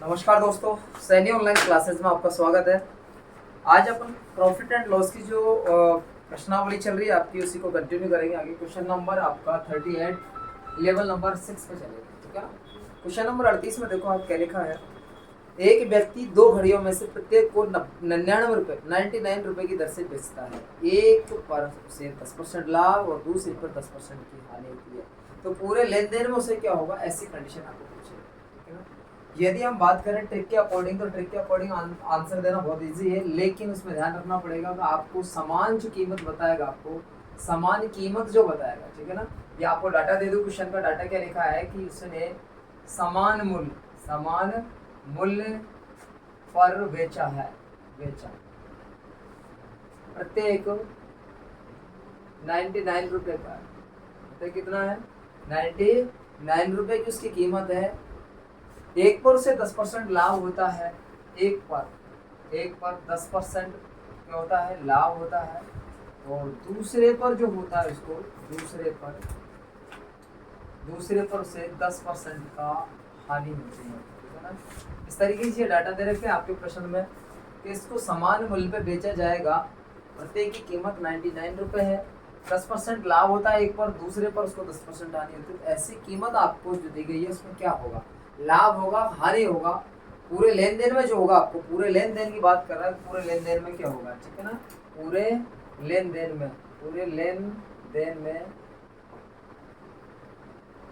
नमस्कार दोस्तों, Saini online classes में आपका स्वागत है। आज अपन प्रॉफिट एंड लॉस की जो प्रश्नावली चल रही है आपकी, उसी को कंटिन्यू करेंगे। आगे क्वेश्चन नंबर आपका 38 लेवल नंबर 6 पे चलेगा, ठीक है ना। क्वेश्चन नंबर 38 में देखो आप क्या लिखा है। एक व्यक्ति दो घड़ियों में से प्रत्येक को 99 रुपए की दर से बेचता है। एक पर उसे 10% लाभ और दूसरे पर 10% की हानि होती है, तो पूरे लेन देन में उसे क्या होगा, ऐसी कंडीशन आपको पूछेगा, ठीक है ना। यदि हम बात करें ट्रिक के अकॉर्डिंग, तो ट्रिक के अकॉर्डिंग आंसर देना बहुत इजी है, लेकिन उसमें ध्यान रखना पड़ेगा कि आपको समान जो कीमत बताएगा, आपको समान कीमत जो बताएगा, ठीक है ना। ये आपको डाटा दे दूं, क्वेश्चन का डाटा क्या लिखा है कि उसने समान मूल्य पर बेचा प्रत्येक 99 रुपए का, प्रत्येक कितना है 99 रुपए की उसकी कीमत है। एक पर उसे 10% लाभ होता है, एक पर 10% क्या होता है, लाभ होता है, और दूसरे पर जो होता है उसको दूसरे पर उसे 10% का हानि होती है, ठीक है ना। इस तरीके से डाटा दे रखे हैं आपके प्रश्न में कि इसको समान मूल्य पे बेचा जाएगा, प्रत्येक की कीमत 99 रुपए है, 10% लाभ होता है एक पर, दूसरे पर उसको 10% हानि होती है। तो ऐसी कीमत आपको जो दी गई है उसमें क्या होगा, लाभ होगा, हानि होगा, पूरे लेन देन में जो होगा, आपको पूरे लेन देन की बात कर रहा है, पूरे लेन देन में क्या होगा, ठीक है ना। पूरे लेन देन में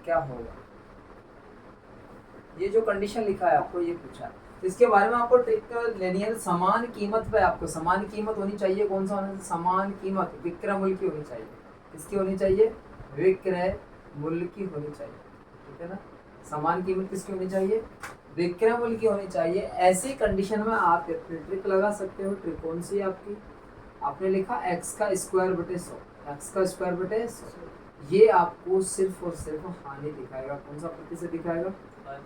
क्या होगा, ये जो कंडीशन लिखा है आपको ये पूछा है, तो इसके बारे में आपको ट्रिक लेनी है। समान कीमत पे आपको समान कीमत होनी चाहिए, कौन सा होना चाहिए, समान कीमत विक्रय मूल्य की होनी चाहिए। किसकी होनी चाहिए, विक्रय मूल्य की होनी चाहिए, ठीक है ना। समान कीमत किसकी होनी चाहिए, विक्रय मूल्य की होनी चाहिए। ऐसी कंडीशन में आप ट्रिक लगा सकते हो। ट्रिक कौन सी है आपकी, आपने लिखा x का स्क्वायर बटे 100, ये आपको सिर्फ और सिर्फ हानि दिखाएगा। कौन सा प्रतिशत दिखाएगा,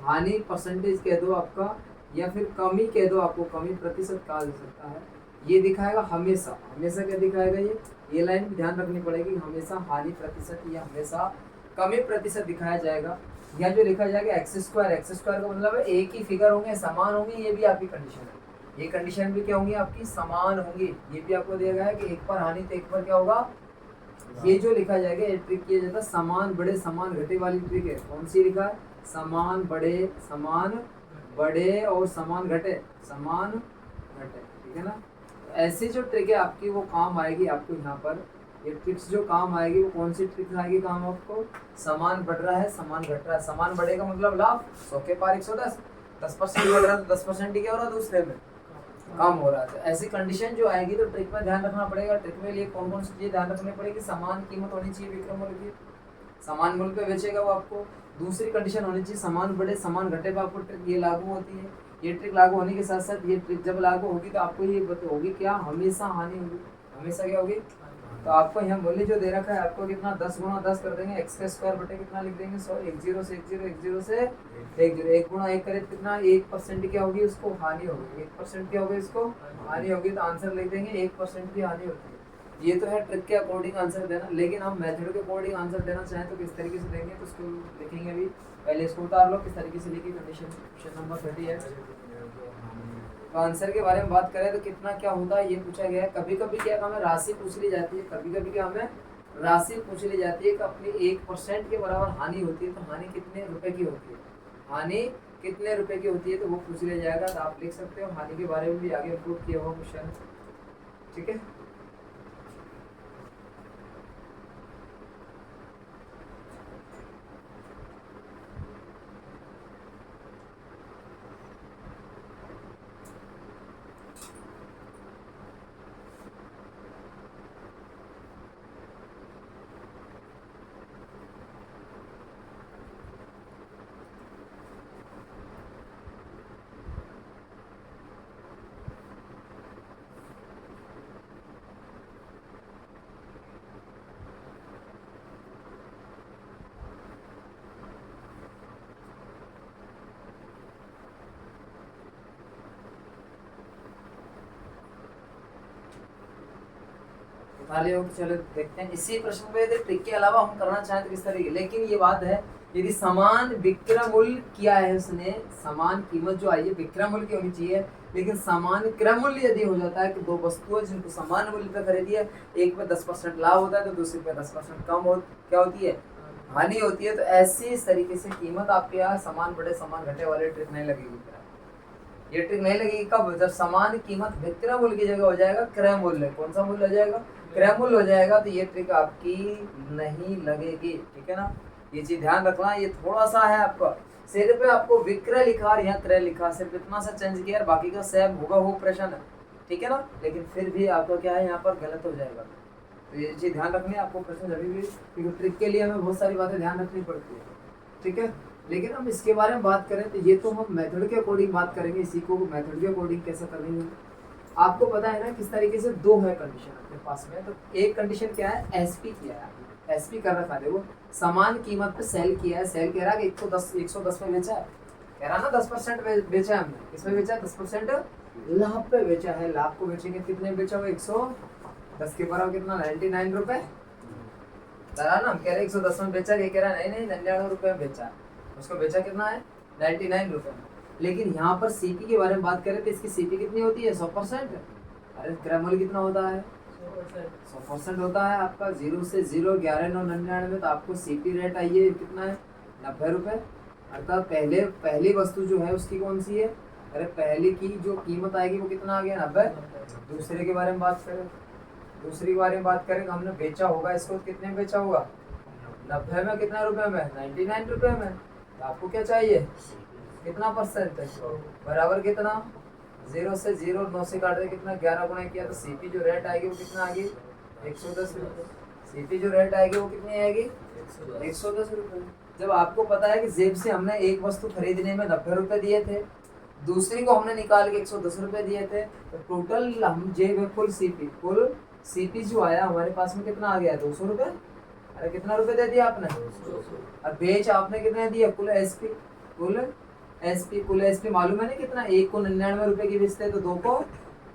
हानि परसेंटेज कह दो आपका, या फिर कमी कह दो, आपको कमी प्रतिशत कहा जा सकता है। ये दिखाएगा हमेशा क्या दिखाएगा, ये लाइन भी ध्यान रखनी पड़ेगी, हमेशा हानि प्रतिशत या हमेशा कमी प्रतिशत दिखाया जाएगा। या जो लिखा जाएगा एक्स स्क्वायर का मतलब है एक ही फिगर होंगे, समान होंगे, ये भी आपकी कंडीशन है। ये कंडीशन भी क्या होंगी आपकी, समान होंगी। ये भी आपको दिया गया है कि एक पर हानि तो एक पर क्या होगा, ये जो लिखा जाएगा ये ट्रिक किया जाता है समान बड़े समान घटे वाली ट्रिक है। कौन सी लिखा है, समान बड़े और समान घटे, ठीक है ना। ऐसी जो ट्रिक है आपकी वो काम आएगी आपको यहाँ पर। ये ट्रिक्स जो काम आएगी वो कौन सी ट्रिक्स आएगी काम आपको, समान बढ़ रहा है, समान घट रहा है। समान बढ़ेगा मतलब लाभ, 100 के पार 110, 10% बढ़ रहा है तो 10% ही क्या हो रहा है, दूसरे में कम हो रहा है। तो ऐसी कंडीशन जो आएगी तो ट्रिक में ध्यान रखना पड़ेगा। ट्रिक में लिए कौन कौन सी चीज़ ध्यान रखनी पड़ेगी, समान कीमत होनी चाहिए विक्रय मूल्य की, समान मूल्य पे बेचेगा वो आपको। दूसरी कंडीशन होनी चाहिए समान बढ़े समान घटे पे आपको ट्रिक ये लागू होती है। ये ट्रिक लागू होने के साथ साथ ये ट्रिक जब लागू होगी तो आपको ये होगी क्या, हमेशा हानि होगी, हमेशा क्या होगी। तो आपको यहाँ मूल्य जो दे रखा है आपको कितना 10 गुणा 10 कर देंगे, एक्स का स्क्वायर बटे कितना लिख देंगे 100, 1 0 से 1 0 1 0 से 1 0, 1 गुणा 1 करें कितना 1% क्या होगी, उसको हानि होगी, 1% क्या होगी, इसको हानि होगी। तो आंसर लिख देंगे 1% की हानि होती है। ये तो है ट्रिक के अकॉर्डिंग आंसर देना, लेकिन हम मेथड के अकॉर्डिंग आंसर देना चाहें तो किस तरीके से देंगे, तो उसको लिखेंगे अभी। पहले इसको उतार लो, किस तरीके से लिखी कंडीशन। क्वेश्चन नंबर 30 है, तो आंसर के बारे में बात करें तो कितना क्या होता है ये पूछा गया है। कभी कभी क्या हमें राशि पूछ ली जाती है, कभी कभी क्या हमें राशि पूछ ली जाती है कि अपनी 1% के बराबर हानि होती है, तो हानि कितने रुपए की होती है, हानि कितने रुपए की होती है, तो वो पूछ लिया जाएगा। तो आप लिख सकते हो हानि के बारे में भी आगे इंप्रूव किया हुआ क्वेश्चन, ठीक है। चलो देखते हैं इसी प्रश्न पे। यदि ट्रिक के अलावा हम करना चाहें तो किस तरीके, लेकिन ये बात है यदि समान विक्रय मूल्य किया है उसने, समान कीमत जो आई है विक्रय मूल्य की होनी चाहिए, लेकिन समान क्रय मूल्य यदि हो जाता है कि दो वस्तुएं जिनको समान मूल्य पे खरीदी है, एक पे 10% लाभ होता है तो दूसरी पे 10% कम क्या होती है, हानि होती है। तो ऐसे इस तरीके से कीमत आपके यहाँ समान बढ़े समान घटे वाले ट्रिक नहीं लगेगी। ये ट्रिक नहीं लगेगी कब, जब समान कीमत विक्रय मूल्य की जगह हो जाएगा क्रय मूल्य। कौन सा मूल्य हो जाएगा, क्रय मूल्य हो जाएगा, तो ये ट्रिक आपकी नहीं लगेगी। ठीक है ना, ये चीज ध्यान रखना। ये थोड़ा सा है आपका, सिर्फ आपको विक्रय लिखा और यहाँ क्रय लिखा, सिर्फ इतना सा चेंज किया, बाकी का सेम होगा वो प्रश्न है। ठीक है ना, लेकिन फिर भी आपका क्या है यहाँ पर गलत हो जाएगा। तो ये चीज ध्यान रखनी है आपको प्रश्न जब भी, क्योंकि ट्रिक के लिए हमें बहुत सारी बातें ध्यान रखनी पड़ती है। ठीक है, लेकिन हम इसके बारे में बात करें तो ये तो हम मेथड के अकॉर्डिंग बात करेंगे, इसी को मेथड के अकॉर्डिंग कैसे करनी है। आपको पता है ना किस तरीके से, दो है कंडीशन अपने पास में। तो एक कंडीशन क्या है, एसपी किया है, एसपी कर रखा है, देखो समान कीमत पे सेल किया है, सेल कह रहा है कि 110 में बेचा है, कह रहा ना 10% बेचा है हमने, किसमें बेचा है, 10% लाभ पे बेचा है। लाभ को बेचेंगे कितने बेचा हुआ, 110 के बराबर कितना, 99 रुपए। ना हम कह रहे 110 में बेचा, ये कह रहा है नहीं 99 रुपए में बेचा, उसको बेचा कितना है, 99 रुपए में। लेकिन यहाँ पर सीपी के बारे में बात करें तो इसकी सीपी कितनी होती है, 100%। अरे क्रय मूल्य कितना होता है, 100% होता है आपका। 0 से 0 11,999, तो आपको सीपी रेट आई है कितना है, 90 रुपए। अर्थात पहली वस्तु जो है उसकी कौन सी है, अरे पहली की जो कीमत आएगी वो कितना आ गया, 90। दूसरे के बारे में बात करें, दूसरी के बारे में बात करें, हमने बेचा होगा इसको, कितने में बेचा होगा, 90 में, कितना रुपए में, 99 रुपए में। तो आपको क्या चाहिए, कितना परसेंट है, बराबर कितना, 0 से 0 9 से काट दे कितना, 11 गुना किया, तो सीपी जो रेट आएगी वो कितना आएगी, 110 रुपये। सीपी जो रेट आएगी वो कितनी आएगी, 110 रुपये। जब आपको पता है कि जेब से हमने एक वस्तु खरीदने में 90 रुपये दिए थे, दूसरी को हमने निकाल के 110 रुपये दिए थे, तो टोटल हम जेब में कुल सीपी जो आया हमारे पास में कितना आ गया, 200 रुपये। अरे कितना रुपए दे दिया आपने, और बेच आपने कितने दिया, कुल एसपी मालूम है ना कितना, एक को 99 रुपए की बेचते हैं, तो दो को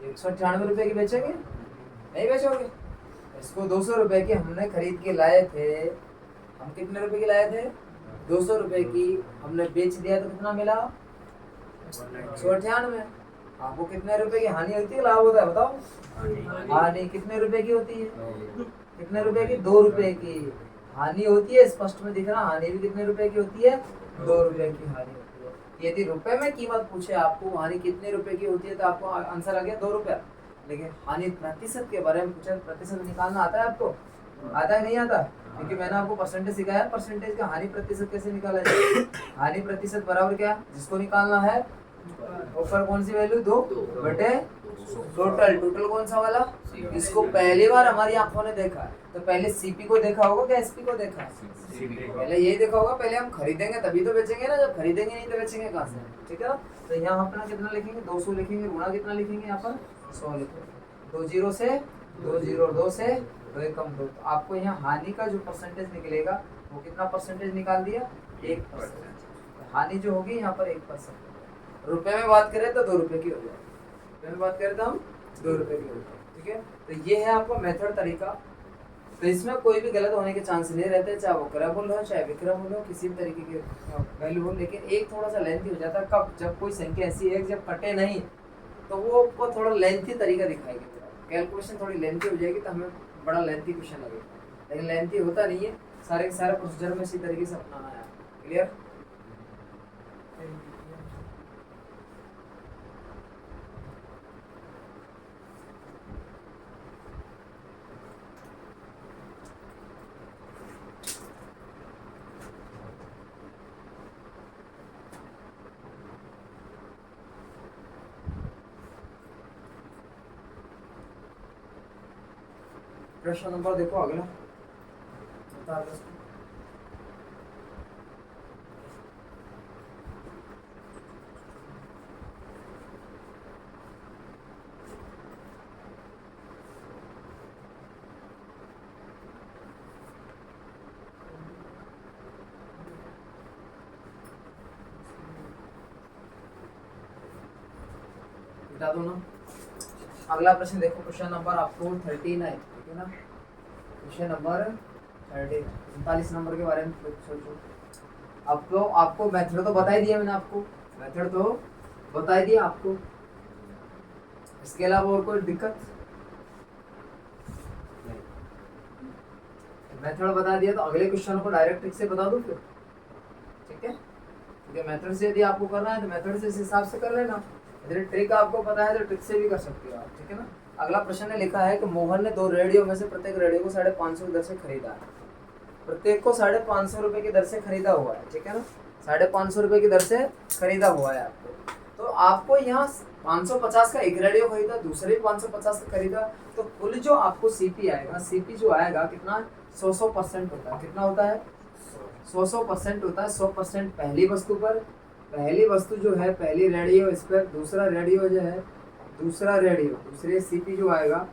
198 रुपए की बेचेंगे, नहीं बेचोगे। इसको 200 रुपए की हमने खरीद के लाए थे, हम कितने रुपए की लाए थे, 200 रुपए की, हमने बेच दिया तो कितना मिला, 198। आपको कितने रुपए की हानि होती है, लाभ होता है, बताओ। हानि कितने रुपए की होती है, कितने रुपए की, 2 रुपए की हानि होती है, स्पष्ट में दिख रहा, हानि भी कितने रुपए की होती है, 2 रुपए की हानि होती है। यदि रुपए में कीमत पूछे आपको हानि कितने रुपए की होती है, तो आपको आंसर आ गया 2 रुपया। लेकिन हानि प्रतिशत के बारे में पूछा, प्रतिशत निकालना आता है आपको, आता है नहीं आता, क्योंकि मैंने आपको परसेंटेज सिखाया, परसेंटेज का हानि प्रतिशत कैसे निकाला जाए। हानि प्रतिशत बराबर क्या, जिसको निकालना है ऊपर कौन सी वैल्यू, 2 बटे टोटल कौन सा वाला, इसको पहली बार हमारी आंखों ने देखा, तो पहले सीपी को देखा होगा क्या, एसपी को देखा, पहले यही देखा होगा। पहले हम खरीदेंगे तभी तो बेचेंगे ना, जब खरीदेंगे नहीं तो बेचेंगे कहाँ से। ठीक है ना, तो यहाँ अपना कितना लिखेंगे, 200 लिखेंगे, गुणा कितना लिखेंगे, यहाँ पर 100 लिखेंगे, 2 0 से 2 0 और 2 से 2 1 कम 2, तो आपको यहाँ हानि का जो परसेंटेज निकलेगा वो कितना परसेंटेज निकाल दिया, 1%। हानि जो होगी यहाँ पर 1%। रुपए में बात करें तो 2 रुपए की हो जाए, रुपए में बात करें तो हम 2 रुपए की हो जाए। ठीक है, तो ये है आपका मेथड तरीका। तो इसमें कोई भी गलत होने के चांस नहीं रहते, चाहे वो क्रय मूल्य हो चाहे विक्रय मूल्य हो, किसी भी तरीके की वैल्यू हो। लेकिन एक थोड़ा सा लेंथी हो जाता है कब, जब कोई संख्या ऐसी है जब कटे नहीं, तो वो आपको थोड़ा लेंथी तरीका दिखाएगी, कैलकुलेशन थोड़ी लेंथी हो जाएगी, तो हमें बड़ा लेंथी क्वेश्चन लगेगा। लेकिन लेंथी होता नहीं है, सारे के सारे प्रोसीजर में इसी तरीके से अपनाना है। क्लियर, प्रश्न नंबर देखो अगला, बता दो ना। अगला प्रश्न देखो, क्वेश्चन नंबर आपको 39, ठीक है ना, क्वेश्चन नंबर 39 नंबर के बारे में सोचो। अब तो आपको मेथड तो बता ही दिया मैंने, आपको मेथड तो बता ही दिया आपको। इसके अलावा और कोई दिक्कत? मेथड बता दिया तो अगले क्वेश्चन को डायरेक्ट ट्रिक से बता दूं फिर, ठीक है? क्योंकि मेथड से यदि आपको करना है तो मेथड से इस हिसाब से कर लेना, यदि ट्रिक आपको पता है तो ट्रिक से भी कर सकते हो आप, ठीक है ना? अगला प्रश्न ने लिखा है कि मोहन ने 2 रेडियो में से प्रत्येक रेडियो को 550 की दर से खरीदा है। प्रत्येक को 550 रुपए की दर से खरीदा हुआ है, ठीक है ना? 550 रुपए की दर से खरीदा हुआ है आपको। तो आपको यहाँ 550 का एक रेडियो खरीदा, दूसरे भी 550 का खरीदा, तो कुल जो आपको सीपी आएगा, सीपी जो आएगा कितना 100% होता है। कितना होता है? 100% होता है। 100% पहली वस्तु पर, पहली वस्तु जो है पहली रेडियो इस पर, दूसरा रेडियो जो है दूसरा रेडियो, दूसरे सीपी जो आएगा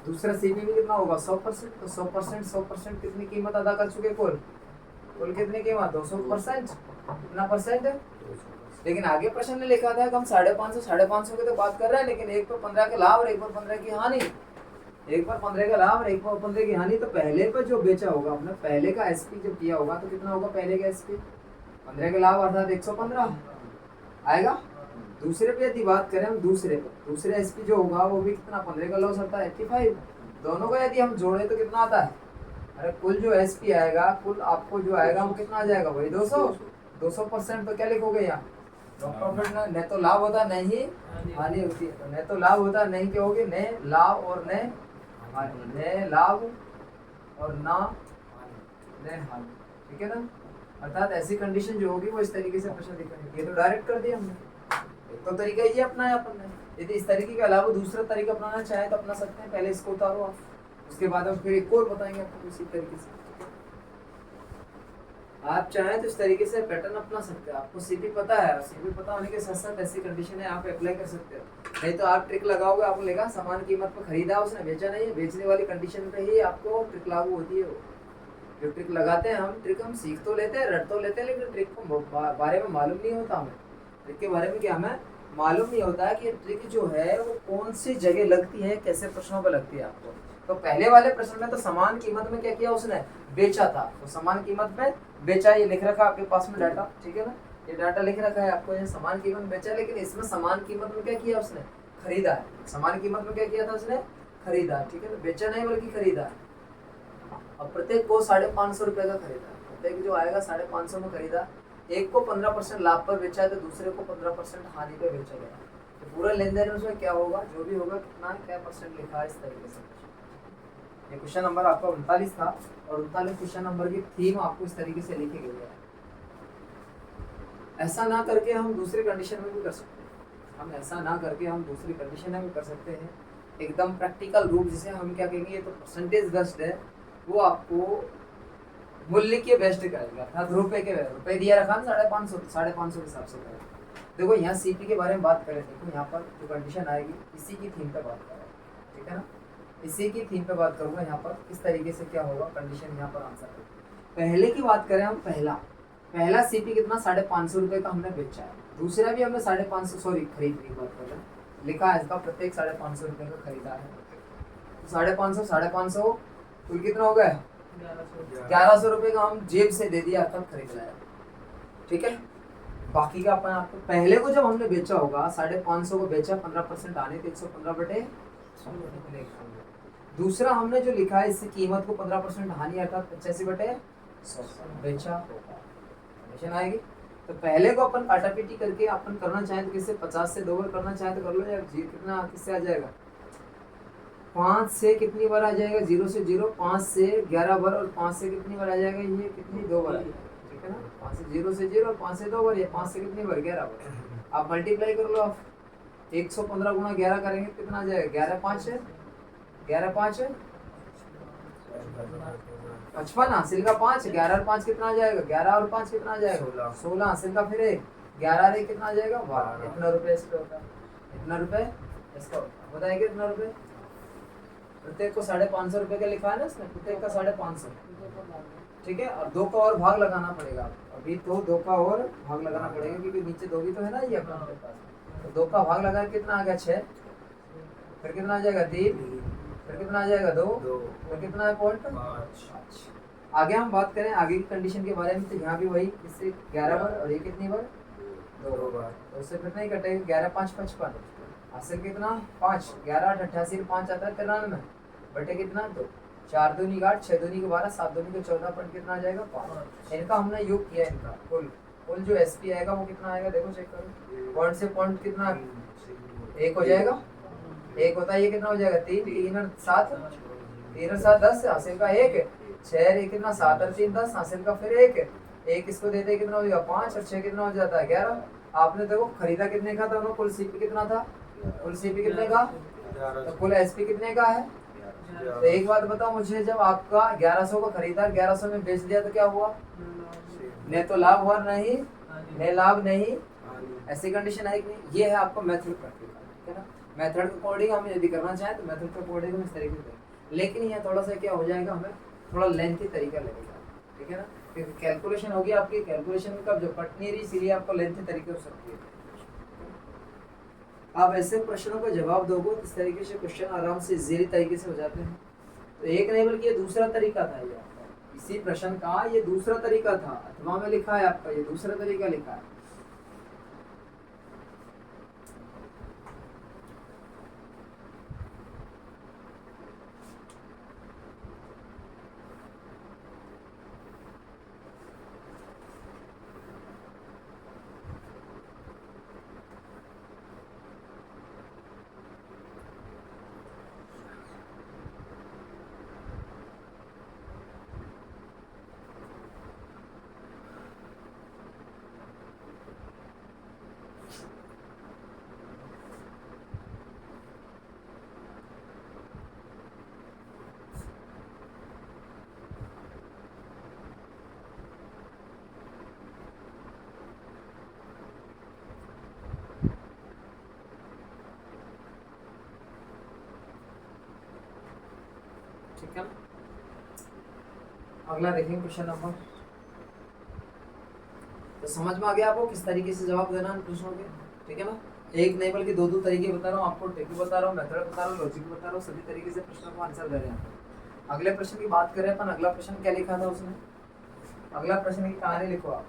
दूसरा सीपी में कितना होगा 100%। तो 100% कितनी कीमत अदा कर चुके कुल कितनी कीमत 200%। कितना परसेंट है? लेकिन आगे प्रश्न ने लिखा था कि हम 550 की तो बात कर रहे हैं, लेकिन एक पर 15 के लाभ और एक पर 15 की हानि, एक पर 15 का लाभ और एक पर 15 की हानि। तो पहले पर जो बेचा होगा अपने पहले का एसपी जब किया होगा तो कितना होगा पहले का एसपी 15 के लाभ अर्थात 115 आएगा। दूसरे पे यदि बात करें हम दूसरे एसपी जो होगा वो भी कितना 15 का लॉस होता है 85। दोनों का यदि हम जोड़े तो कितना आता है? अरे कुल जो एसपी आएगा, कुल आपको जो आएगा वो कितना आ जाएगा वही 200%। तो क्या लिखोगे यहाँ? प्रॉफिट ना, न तो लाभ होता नहीं हानि होती है। तो न तो लाभ होता नहीं क्या होगी? न लाभ और न हानि, न लाभ और ना न हानि, ठीक है ना? अर्थात ऐसी कंडीशन जो होगी वो इस तरीके से प्रश्न लिखेंगे। ये तो डायरेक्ट कर दिया हमने, एक तो तरीका ये अपनाया अपन ने। यदि इस तरीके के अलावा दूसरा तरीका अपनाना चाहे तो अपना सकते हैं। पहले इसको उतारो आप, उसके बाद हम फिर एक और बताएंगे आपको इसी तरीके से। आप चाहें तो इस तरीके से पैटर्न अपना सकते हैं। आपको सीपी पता है, सीपी पता होने के साथ साथ ऐसी कंडीशन है आप अप्लाई कर सकते हो। नहीं तो आप ट्रिक लगाओगे, आपको लेगा समान कीमत पर खरीदा उसने, बेचा नहीं है, बेचने वाली कंडीशन पे ही आपको ट्रिक लागू होती है। वो जो ट्रिक लगाते हैं हम, ट्रिक हम सीख तो लेते हैं, रट तो लेते हैं, लेकिन ट्रिक को बारे में मालूम नहीं होता हमें। ट्रिक के बारे में क्या हमें मालूम नहीं होता है कि ट्रिक जो है वो कौन सी जगह लगती है, कैसे प्रश्नों पर लगती है आपको। तो पहले वाले प्रश्न में तो समान कीमत में क्या किया उसने? बेचा था। तो समान कीमत में बेचा, ये लिख रखा आपके पास में डाटा, ठीक है ना? ये डाटा लिख रखा है आपको, ये समान कीमत में बेचा। लेकिन इसमें समान कीमत में क्या किया उसने? खरीदा है। समान कीमत में क्या किया था उसने? खरीदा, ठीक है? तो बेचा नहीं बल्कि खरीदा है। अब प्रत्येक को 550 रुपए का खरीदा, प्रत्येक जो आएगा 550 में खरीदा। एक को 15% लाभ पर बेचा है तो दूसरे को 15% हानि पे बेचा गया। तो पूरा लेन देन उसमें क्या होगा, जो भी होगा कितना क्या परसेंट लिखा है इस तरीके से। ये क्वेश्चन नंबर आपका 39 था और 39 क्वेश्चन नंबर की थीम आपको इस तरीके से लिखी गई है। ऐसा ना करके हम दूसरी कंडीशन में भी कर सकते हैं। हम ऐसा ना करके हम दूसरी कंडीशन में भी कर सकते हैं। एकदम प्रैक्टिकल रूप जिसे हम क्या कहेंगे, ये तो परसेंटेज बेस्ड है, वो आपको मूल्य के बेस्ट करेगा। अर्थात रुपए दिया रखा ना 550 के हिसाब से करें। देखो यहाँ सीपी के बारे में बात करें, देखो यहाँ पर जो कंडीशन आएगी इसी की थीम पे बात करें, ठीक है ना? इसी की थीम पे बात करूंगा यहाँ पर किस तरीके से क्या होगा कंडीशन यहाँ पर आंसर है। पहले की बात करें हम, पहला सीपी कितना 550 रुपए का हमने बेचा है। दूसरा भी हमने 550 खरीद की बात कर रहे हैं, लिखा है इसका प्रत्येक 550 रुपए का खरीदा है। 550 कुल कितना हो गया 1100 रुपए का हम जेब से दे दिया तब खरीद लाया, ठीक है? बाकी का अपन आपको पहले को जब हमने बेचा होगा 550 को बेचा, 15% आने थे 115/100। दूसरा हमने जो लिखा है इससे कीमत को 15% हानि अर्थात 85/100 बेचा होगा, कंडीशन आएगी। तो पहले को अपन काटापीटी करके अपन करना चाहें तो किससे 50 से 2 बार करना चाहें तो कर लो यार। जी कितना किससे आ जाएगा 5 से कितनी बार आ जाएगा 0 से 0, 5 से 11 बार और 5 से कितनी बार आ जाएगा ये कितनी 2 बार आ जाएगा, ठीक है ना? 5 से 0 से 0 और 5 से 2 बार, ये 5 से कितनी बार 11 बार। आप मल्टीप्लाई कर लो, आप 115 गुणा 11 करेंगे कितना आ जाएगा 11 5 है 55 हासिल का 5, 11 और 5 कितना आ जाएगा 11 और 5 कितना आ जाएगा 16 हासिल का फिर 11 और 1 कितना आ जाएगा 12। इतना रुपए इसका होता है, इतना रुपए इसका होता है, बताइए कितना रुपए? प्रत्येक को 550 रुपए का लिखा है ना इसमें, प्रत्येक का 550, ठीक है? और 2 का और भाग लगाना पड़ेगा अभी, तो 2 का और भाग लगाना पड़ेगा क्योंकि नीचे 2 भी तो है ना ये अपना पास। तो 2 का भाग लगा कितना आ गया 6, फिर कितना आ जाएगा 3, फिर कितना आ जाएगा 2, फिर कितना है पॉइंट 5। आगे हम बात करें आगे की कंडीशन के बारे में, तो यहाँ भी वही, इससे 11 बार और ये कितनी बार, 2 बार, तो उससे कितना ही कटेगा, 11 5 55, हासिल कितना 5, 11 8 88, 5 आता है 93 बटे कितना 2, 4 दूनी 8, 6 दूनी 12, 7 दूनी 14, पॉइंट कितना आ जाएगा 5। इनका हमने योग किया, इनका कुल कुल जो एसपी आएगा वो कितना आएगा, देखो चेक करो, पॉइंट से पॉइंट कितना एक हो जाएगा, एक होता है, ये कितना हो जाएगा 3, 3 और 7, 3 और 7 10, हासिल का 1, 6 कितना 7 और 3 10, हासिल का फिर 1 इसको देते कितना हो जाएगा 5 और 6 कितना हो जाता है 11। आपने देखो खरीदा कितने का था, कुल सीपी कितना था, कुल सीपी कितने का, तो कुल एसपी कितने का है। तो एक बात बताओ मुझे, जब आपका 1100 का खरीदा 1100 में बेच दिया तो क्या हुआ, ने तो लाभ हुआ नहीं, ने लाभ नहीं, ऐसी कंडीशन है कि नहीं। ये है आपको मेथड प्रैक्टिकल, ठीक है ना। मेथड के अकॉर्डिंग हम यदि करना चाहें तो मेथड के अकॉर्डिंग हम इस तरीके से, लेकिन ये थोड़ा सा क्या हो जाएगा, हमें थोड़ा लेंथी तरीका लगेगा, ठीक है ना, क्योंकि कैलकुलेशन होगी आपकी, कैलकुलेशन का जो कट नहीं रही, इसीलिए आपको लेंथी तरीके हो सकती है। आप ऐसे प्रश्नों का जवाब दोगे इस तरीके से क्वेश्चन आराम से इजीली तरीके से हो जाते हैं। तो एक नहीं बल्कि ये दूसरा तरीका था, ये आपका इसी प्रश्न का ये दूसरा तरीका था, अथवा में लिखा है आपका ये दूसरा तरीका लिखा है। ठीक है, अगला देखेंगे क्वेश्चन नंबर। तो समझ में आ गया आपको किस तरीके से जवाब देना है प्रश्नों के, ठीक है ना। एक नहीं बल्कि दो तरीके बता रहा हूँ आपको, टेक्निक बता रहा हूँ, मेथड बता रहा हूँ, लॉजिक बता रहा हूँ, सभी तरीके से प्रश्नों को आंसर दे रहे हैं। अगले प्रश्न की बात करें अपन, अगला प्रश्न क्या लिखा था उसने, अगला प्रश्न की कहानी लिखो आप।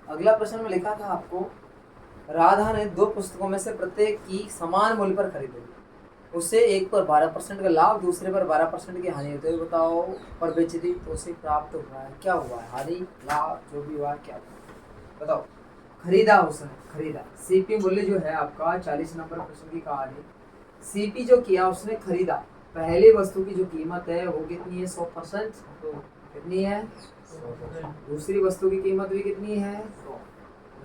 अगला प्रश्न में लिखा था आपको, राधा ने 2 पुस्तकों में से प्रत्येक की समान मूल्य पर खरीदी, उसे एक पर 12% का लाभ, दूसरे पर 12% की हानि होती है, बताओ पर बेची थी तो उसे प्राप्त हुआ है, क्या हुआ है, हानि लाभ जो भी हुआ क्या हुआ बताओ। खरीदा उसने, खरीदा, सीपी मूल्य जो है आपका 40 नंबर प्रश्न की कहानी, सीपी जो किया उसने खरीदा, पहली वस्तु की जो कीमत है वो कितनी है 100%, तो कितनी है, दूसरी वस्तु की कीमत भी कितनी है,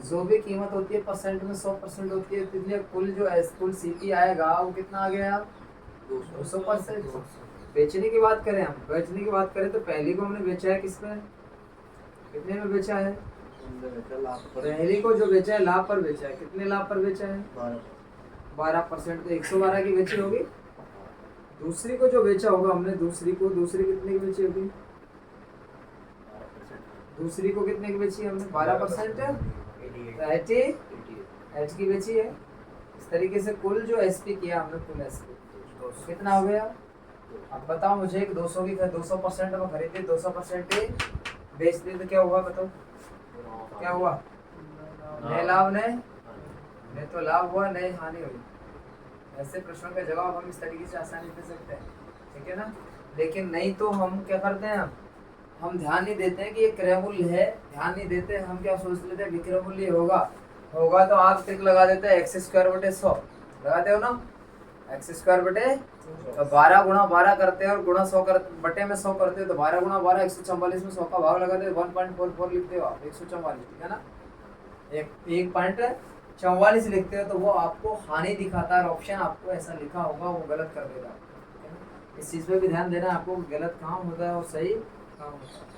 जो भी कीमत होती है परसेंट में 100% होती है, इसलिए कुल जो कुल सीपी आएगा वो कितना आ गया 200%। बेचने की बात करें, हम बेचने की बात करें तो पहली को हमने बेचा है किस में, कितने में बेचा है, पहली को जो बेचा है लाभ पर बेचा है, कितने लाभ पर बेचा है 12%, तो 112 की बेची होगी। दूसरी को जो बेचा होगा हमने, दूसरी कितने की बेची होगी, दूसरी को कितने की बेची हमने 12%, 80 की बेची है। इस तरीके से कुल जो एसपी किया हमने, कुल एसपी कितना हो गया, अब बताओ मुझे, 200 की 200% में खरीदी, 200% बेच दी तो क्या हुआ बताओ, क्या हुआ, नए लाभ ने तो लाभ हुआ, नई हानि हुई। ऐसे प्रश्नों का जवाब हम इस तरीके से आसानी दे सकते हैं, ठीक है ना। लेकिन नहीं तो हम क्या करते हैं, हम ध्यान नहीं देते हैं कि ये क्रय मूल्य है, ध्यान नहीं देते, हम क्या सोच लेते हैं विक्रय मूल्य होगा तो आप ट्रिक लगा देते हैं x²/100 लगाते हो ना, x² बटे तो 12 गुणा 12 करते हैं और गुणा 100 बटे में 100 करते हो, तो 12 गुणा 12 144 में 100 का भाग लगाते हो, 1.44 लिखते हो आप, 144, ठीक है ना, 1.44 लिखते हो, तो वो आपको हानि दिखाता है, ऑप्शन आपको ऐसा लिखा होगा वो गलत कर देगा, ठीक है ना। इस चीज़ पे भी ध्यान देना आपको, गलत काम होता है और सही काम होता है।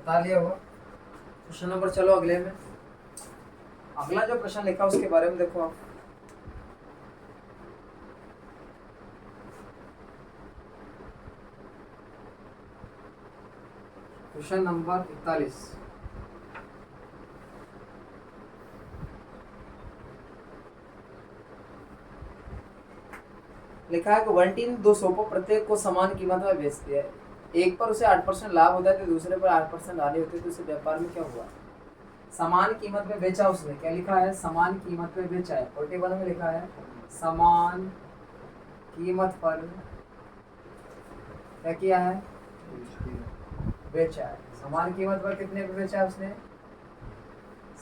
बता लिया होगा। क्वेश्चन नंबर चलो अगले में। अगला जो प्रश्न लिखा उसके बारे में देखो आप। क्वेश्चन नंबर 41 लिखा है कि वन टीम 200 को प्रत्येक को समान कीमत में बेचती है। एक पर उसे 8% लाभ होता है तो दूसरे पर 8% हानि होती है, तो उसे व्यापार में क्या हुआ? समान कीमत में बेचा उसने। क्या लिखा है? समान कीमत में बेचा है। 41 में लिखा है समान कीमत पर क्या किया है? बेचा है। समान कीमत पर कितने पे बेचा है उसने?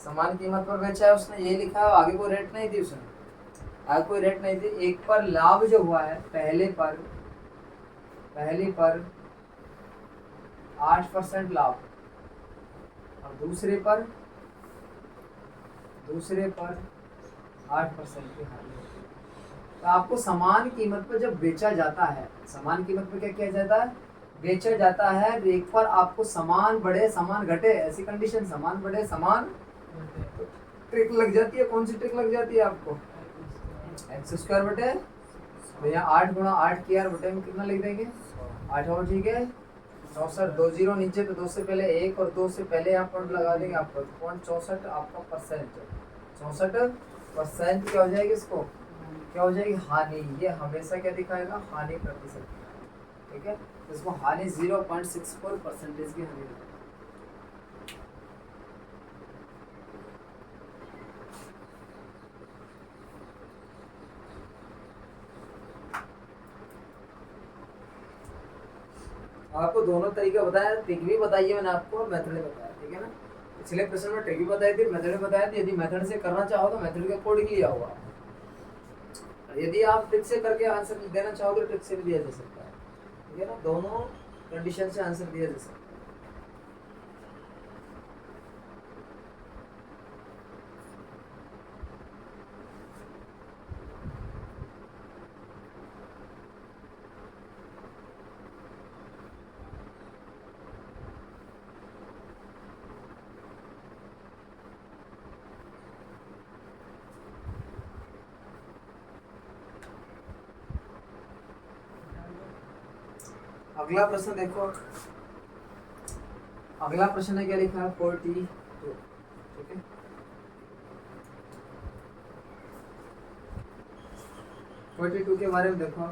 समान कीमत पर बेचा है उसने, ये लिखा है। आगे कोई रेट नहीं थी उसने, आगे कोई रेट नहीं थी। एक पर लाभ जो हुआ है पहले पर 8% लाभ और दूसरे पर 8% की हानि। तो आपको समान कीमत पर जब बेचा जाता है, समान कीमत पर क्या किया जाता है? बेचा जाता है। एक पर आपको समान बढ़े समान घटे, ऐसी कंडीशन, समान बढ़े समान ट्रिक लग जाती है। कौन सी ट्रिक लग जाती है आपको? एक्स स्क्वायर बटे, तो यहाँ 8 गुणा 8 किया, बटे में कितना लिख देंगे? 8 और ठीक है 64। 2 जीरो नीचे, तो 2 से पहले 1 और 2 से पहले यहाँ पॉइंट लगा देंगे आपको। पॉइंट 64 आपका परसेंट, 64% क्या हो जाएगी? इसको क्या हो जाएगी? हानि। ये हमेशा क्या दिखाएगा? हानि प्रतिशत। ठीक है, तो इसको हानि 0.64% की हानि। आपको दोनों तरीके बताया, ट्रिक भी बताइए मैंने आपको और मेथड बताया। ठीक है ना, पिछले प्रश्न में ट्रिक भी बताई थी, मेथड बताया थी। यदि मेथड से करना चाहो तो मेथड के अकॉर्डिंग लिया होगा। यदि आप ट्रिक से करके आंसर देना चाहो तो ट्रिक से भी दिया जा सकता है। ठीक है ना, दोनों कंडीशन से आंसर दिया जा सकता है। अगला प्रश्न देखो। अगला प्रश्न है क्या लिखा है? 42। ठीक है, 42 के बारे में देखो।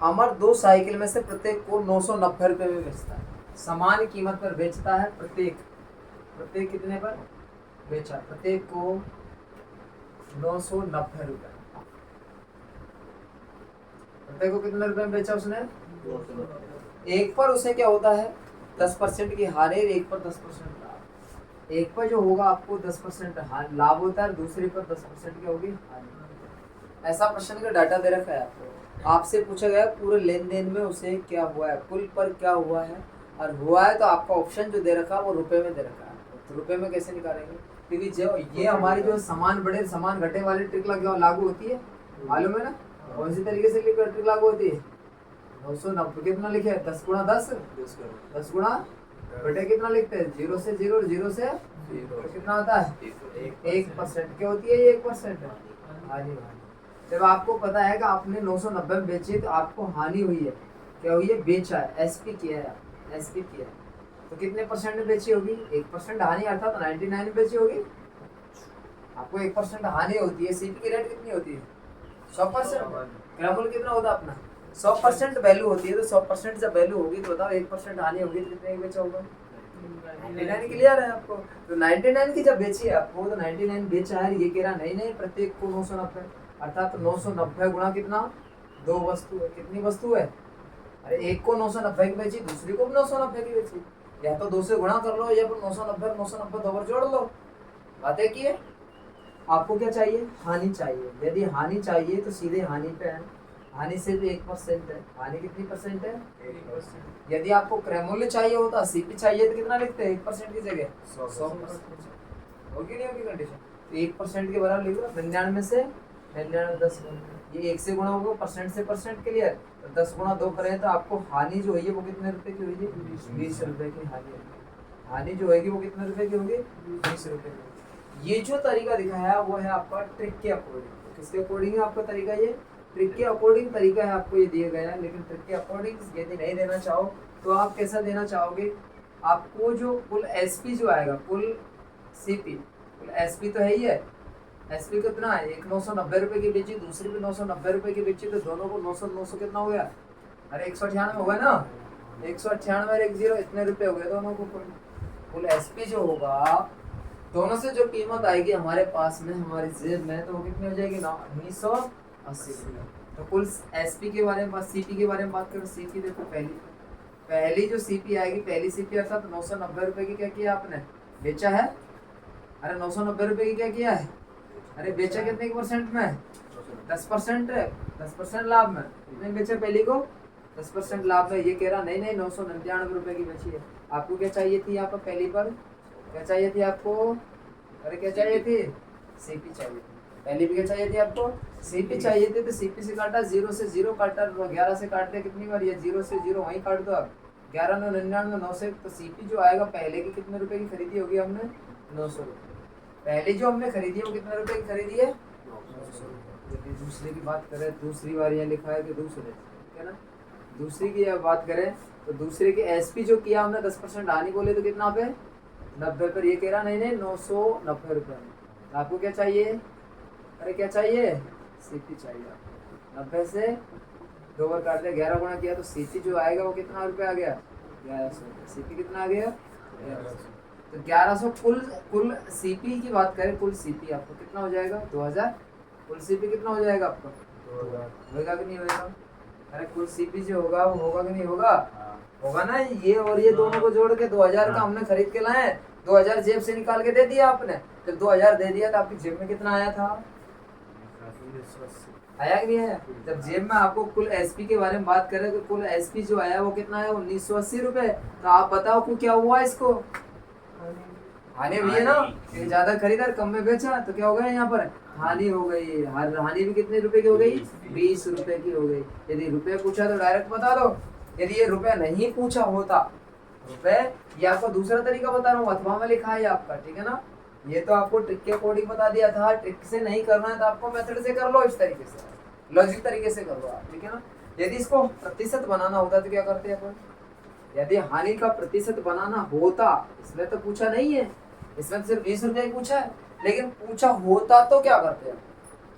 अमर 2 साइकिल में से प्रत्येक को 990 रुपए में बेचता है। समान कीमत पर बेचता है। प्रत्येक कितने पर बेचा? प्रत्येक को 990 रुपए। प्रत्येक को कितने रुपए में बेचा उसने? एक पर उसे क्या होता है? 10% की हानि, एक पर 10% लाभ। एक पर जो होगा आपको 10% लाभ होता है, दूसरे पर 10% क्या होगी? हानि। ऐसा प्रश्न का डाटा दे रखा है आपको। आपसे पूछा गया पूरे लेन देन में उसे क्या हुआ है, कुल पर क्या हुआ है, और हुआ है तो आपका ऑप्शन जो दे रखा है वो रुपए में दे रखा है। तो रुपए में कैसे निकालेंगे? क्योंकि जो ये हमारी जो समान बढ़े समान घटे वाली ट्रिक लागू होती है, मालूम है ना? कौन सी तरीके से ट्रिक लागू होती है? 990 कितना लिखे? 10 गुणा 10, 10 गुणा बटे कितना लिखते हैं? 0 से 0, 0 से तो कितना होता है? 1%। क्या होती है ये? 1% हानि। जब आपको पता है कि आपने 990 में बेची तो आपको हानि हुई है, क्या हुई है? बेचा है, एसपी किया है, एसपी किया है, तो कितने परसेंट में बेची होगी? 1% हानि, अर्थात 99 में बेची होगी। आपको 1% हानि होती है। सीपी की रेट कितनी होती है? 100%। ग्रामूल कितना होता है अपना? 100% वैल्यू होती है। तो 100% जब वैल्यू होगी तो बताओ 1% हानि होगी तो कितने की बेचा होगा? 99 क्लियर है आपको? तो 99 की जब बेची है आपको तो 99 बेचा है। ये कह रहा नहीं प्रत्येक को 990, अर्थात 990 गुणा कितना? 2 वस्तु है। कितनी वस्तु है? अरे एक को 990 की बेची, दूसरी को भी 990 की बेची। या तो 2 से गुणा कर लो या फिर 990 दो बार जोड़ लो। बातें की है। आपको क्या चाहिए? हानि चाहिए। यदि हानि चाहिए तो सीधे हानि पे है। हानि सिर्फ 1% है। हानि कितनी परसेंट है? 1%। यदि आपको क्रयमूल्य चाहिए होता, सीपी चाहिए तो कितना लिखते हैं? 1% की जगह 100%। होगी नहीं होगी कंडीशन? तो 1% के बराबर लिख लो। 99 से 99 10 ये 1 से गुणा होगा, परसेंट से परसेंट क्लियर। तो 10 गुणा 2 करें तो आपको हानि जो हुई है वो कितने रुपए की हुई है? 20 रुपए की हानि होगी। हानि जो होगी वो कितने रुपए की होगी? 20 रुपए की। ये जो तरीका दिखाया वो है आपका ट्रिक के अकॉर्डिंग। किसके अकॉर्डिंग है आपका तरीका? ये ट्रिक के अकॉर्डिंग तरीका है, आपको ये दिया गया है। लेकिन ट्रिक के अकॉर्डिंग यदि नहीं देना चाहो तो आप कैसा देना चाहोगे? आपको जो कुल एसपी जो आएगा, कुल सीपी, कुल एसपी तो है ही है। एसपी कितना है? एक 990 रुपए की बेची, दूसरी भी 990 रुपए की बेची, तो दोनों को 900 कितना हो गया? अरे 198 होगा ना। 198 और 10 इतने रुपए हो गए दोनों को। कुल एसपी जो होगा, दोनों से जो कीमत आएगी हमारे पास में, हमारी जेब में, तो वो कितनी हो जाएगी? 1980 रुपये। तो कुल एसपी के बारे में बात, सीपी के बारे में बात करो। सीपी देखो, पहली जो सीपी आएगी, पहली सीपी अर्थात 990 रुपए की क्या किया आपने? बेचा है। अरे 990 रुपए की क्या किया है? अरे बेचा कितने के परसेंट में? 10% है, 10% लाभ में। कितने बेचा पहली को? 10% लाभ में। ये कह रहा नहीं 999 रुपए की बेची है। आपको क्या चाहिए थी यहाँ पर? पहली पर क्या चाहिए थी आपको? अरे क्या चाहिए थी? सीपी चाहिए थी। पहली भी क्या चाहिए थी आपको? सीपी चाहिए थी। तो सीपी से काटा, 0 से 0 काटा, 11 से काट दिया। कितनी बार? ये 0 से 0 वहीं काट दो आप। 11 9 99 9 से। तो सीपी जो आएगा पहले की कितने रुपए की खरीदी होगी हमने? 900 रुपए। पहले जो हमने खरीदी है वो कितने रुपए की खरीदी है? 900 रुपए। दूसरे की बात करें, दूसरी बार यहाँ लिखा है कि दूसरे, ठीक है ना। दूसरी की बात करें तो दूसरे के एसपी जो किया हमने 10% हानि बोले तो कितना पे? 90 पर। ये कह रहा नहीं 990 रुपए में। तो आपको क्या चाहिए? अरे क्या चाहिए? सीपी चाहिए आपको। 90 से 2 बार काट दिया, 11 गुणा किया, तो सीपी जो आएगा वो कितना रुपये आ गया? 1100। सीपी कितना आ गया? 1100। तो 1100 कुल सीपी की बात करें, कुल सीपी आपको कितना हो जाएगा? 2000। कुल सीपी कितना हो जाएगा आपका? 2000। होगा कि नहीं होगा? अरे कुल सीपी जो होगा वो होगा कि नहीं होगा? होगा ना। ये और ये दोनों को जोड़ के 2000 का हमने खरीद के लाए। 2000 जेब से निकाल के दे दिया आपने। जब 2000 दे दिया तो आपकी जेब में कितना आया था? आया कि नहीं आया? जब जेब में आपको कुल एसपी के बारे में बात करें तो कुल एसपी जो आया वो कितना है? 1980 रुपए। तो आप बताओ को क्या हुआ इसको? हानि हुई है ना। ज्यादा खरीदा, कम में बेचा, तो क्या हो गया यहाँ पर? हानि हो गई। हानि भी कितने रुपए की हो गई? 20 रुपए की हो गई। यदि रुपए पूछा तो डायरेक्ट बता दो। यदि ये रुपए नहीं पूछा होता, रुपए, ये आपको दूसरा तरीका बता रहा हूँ, अथवा में लिखा है आपका, ठीक है ना। ये तो आपको ट्रिक के अकॉर्डिंग बता दिया था। ट्रिक से नहीं करना है तो आपको मेथड से कर लो, इस तरीके से, लॉजिक तरीके से कर लो आप, ठीक है ना। यदि इसको प्रतिशत बनाना होता तो क्या करते हैं अपन? यदि हानि का प्रतिशत बनाना होता, इसमें तो पूछा नहीं है, इसमें तो सिर्फ 20 रुपया ही पूछा है, लेकिन पूछा होता तो क्या करते हैं?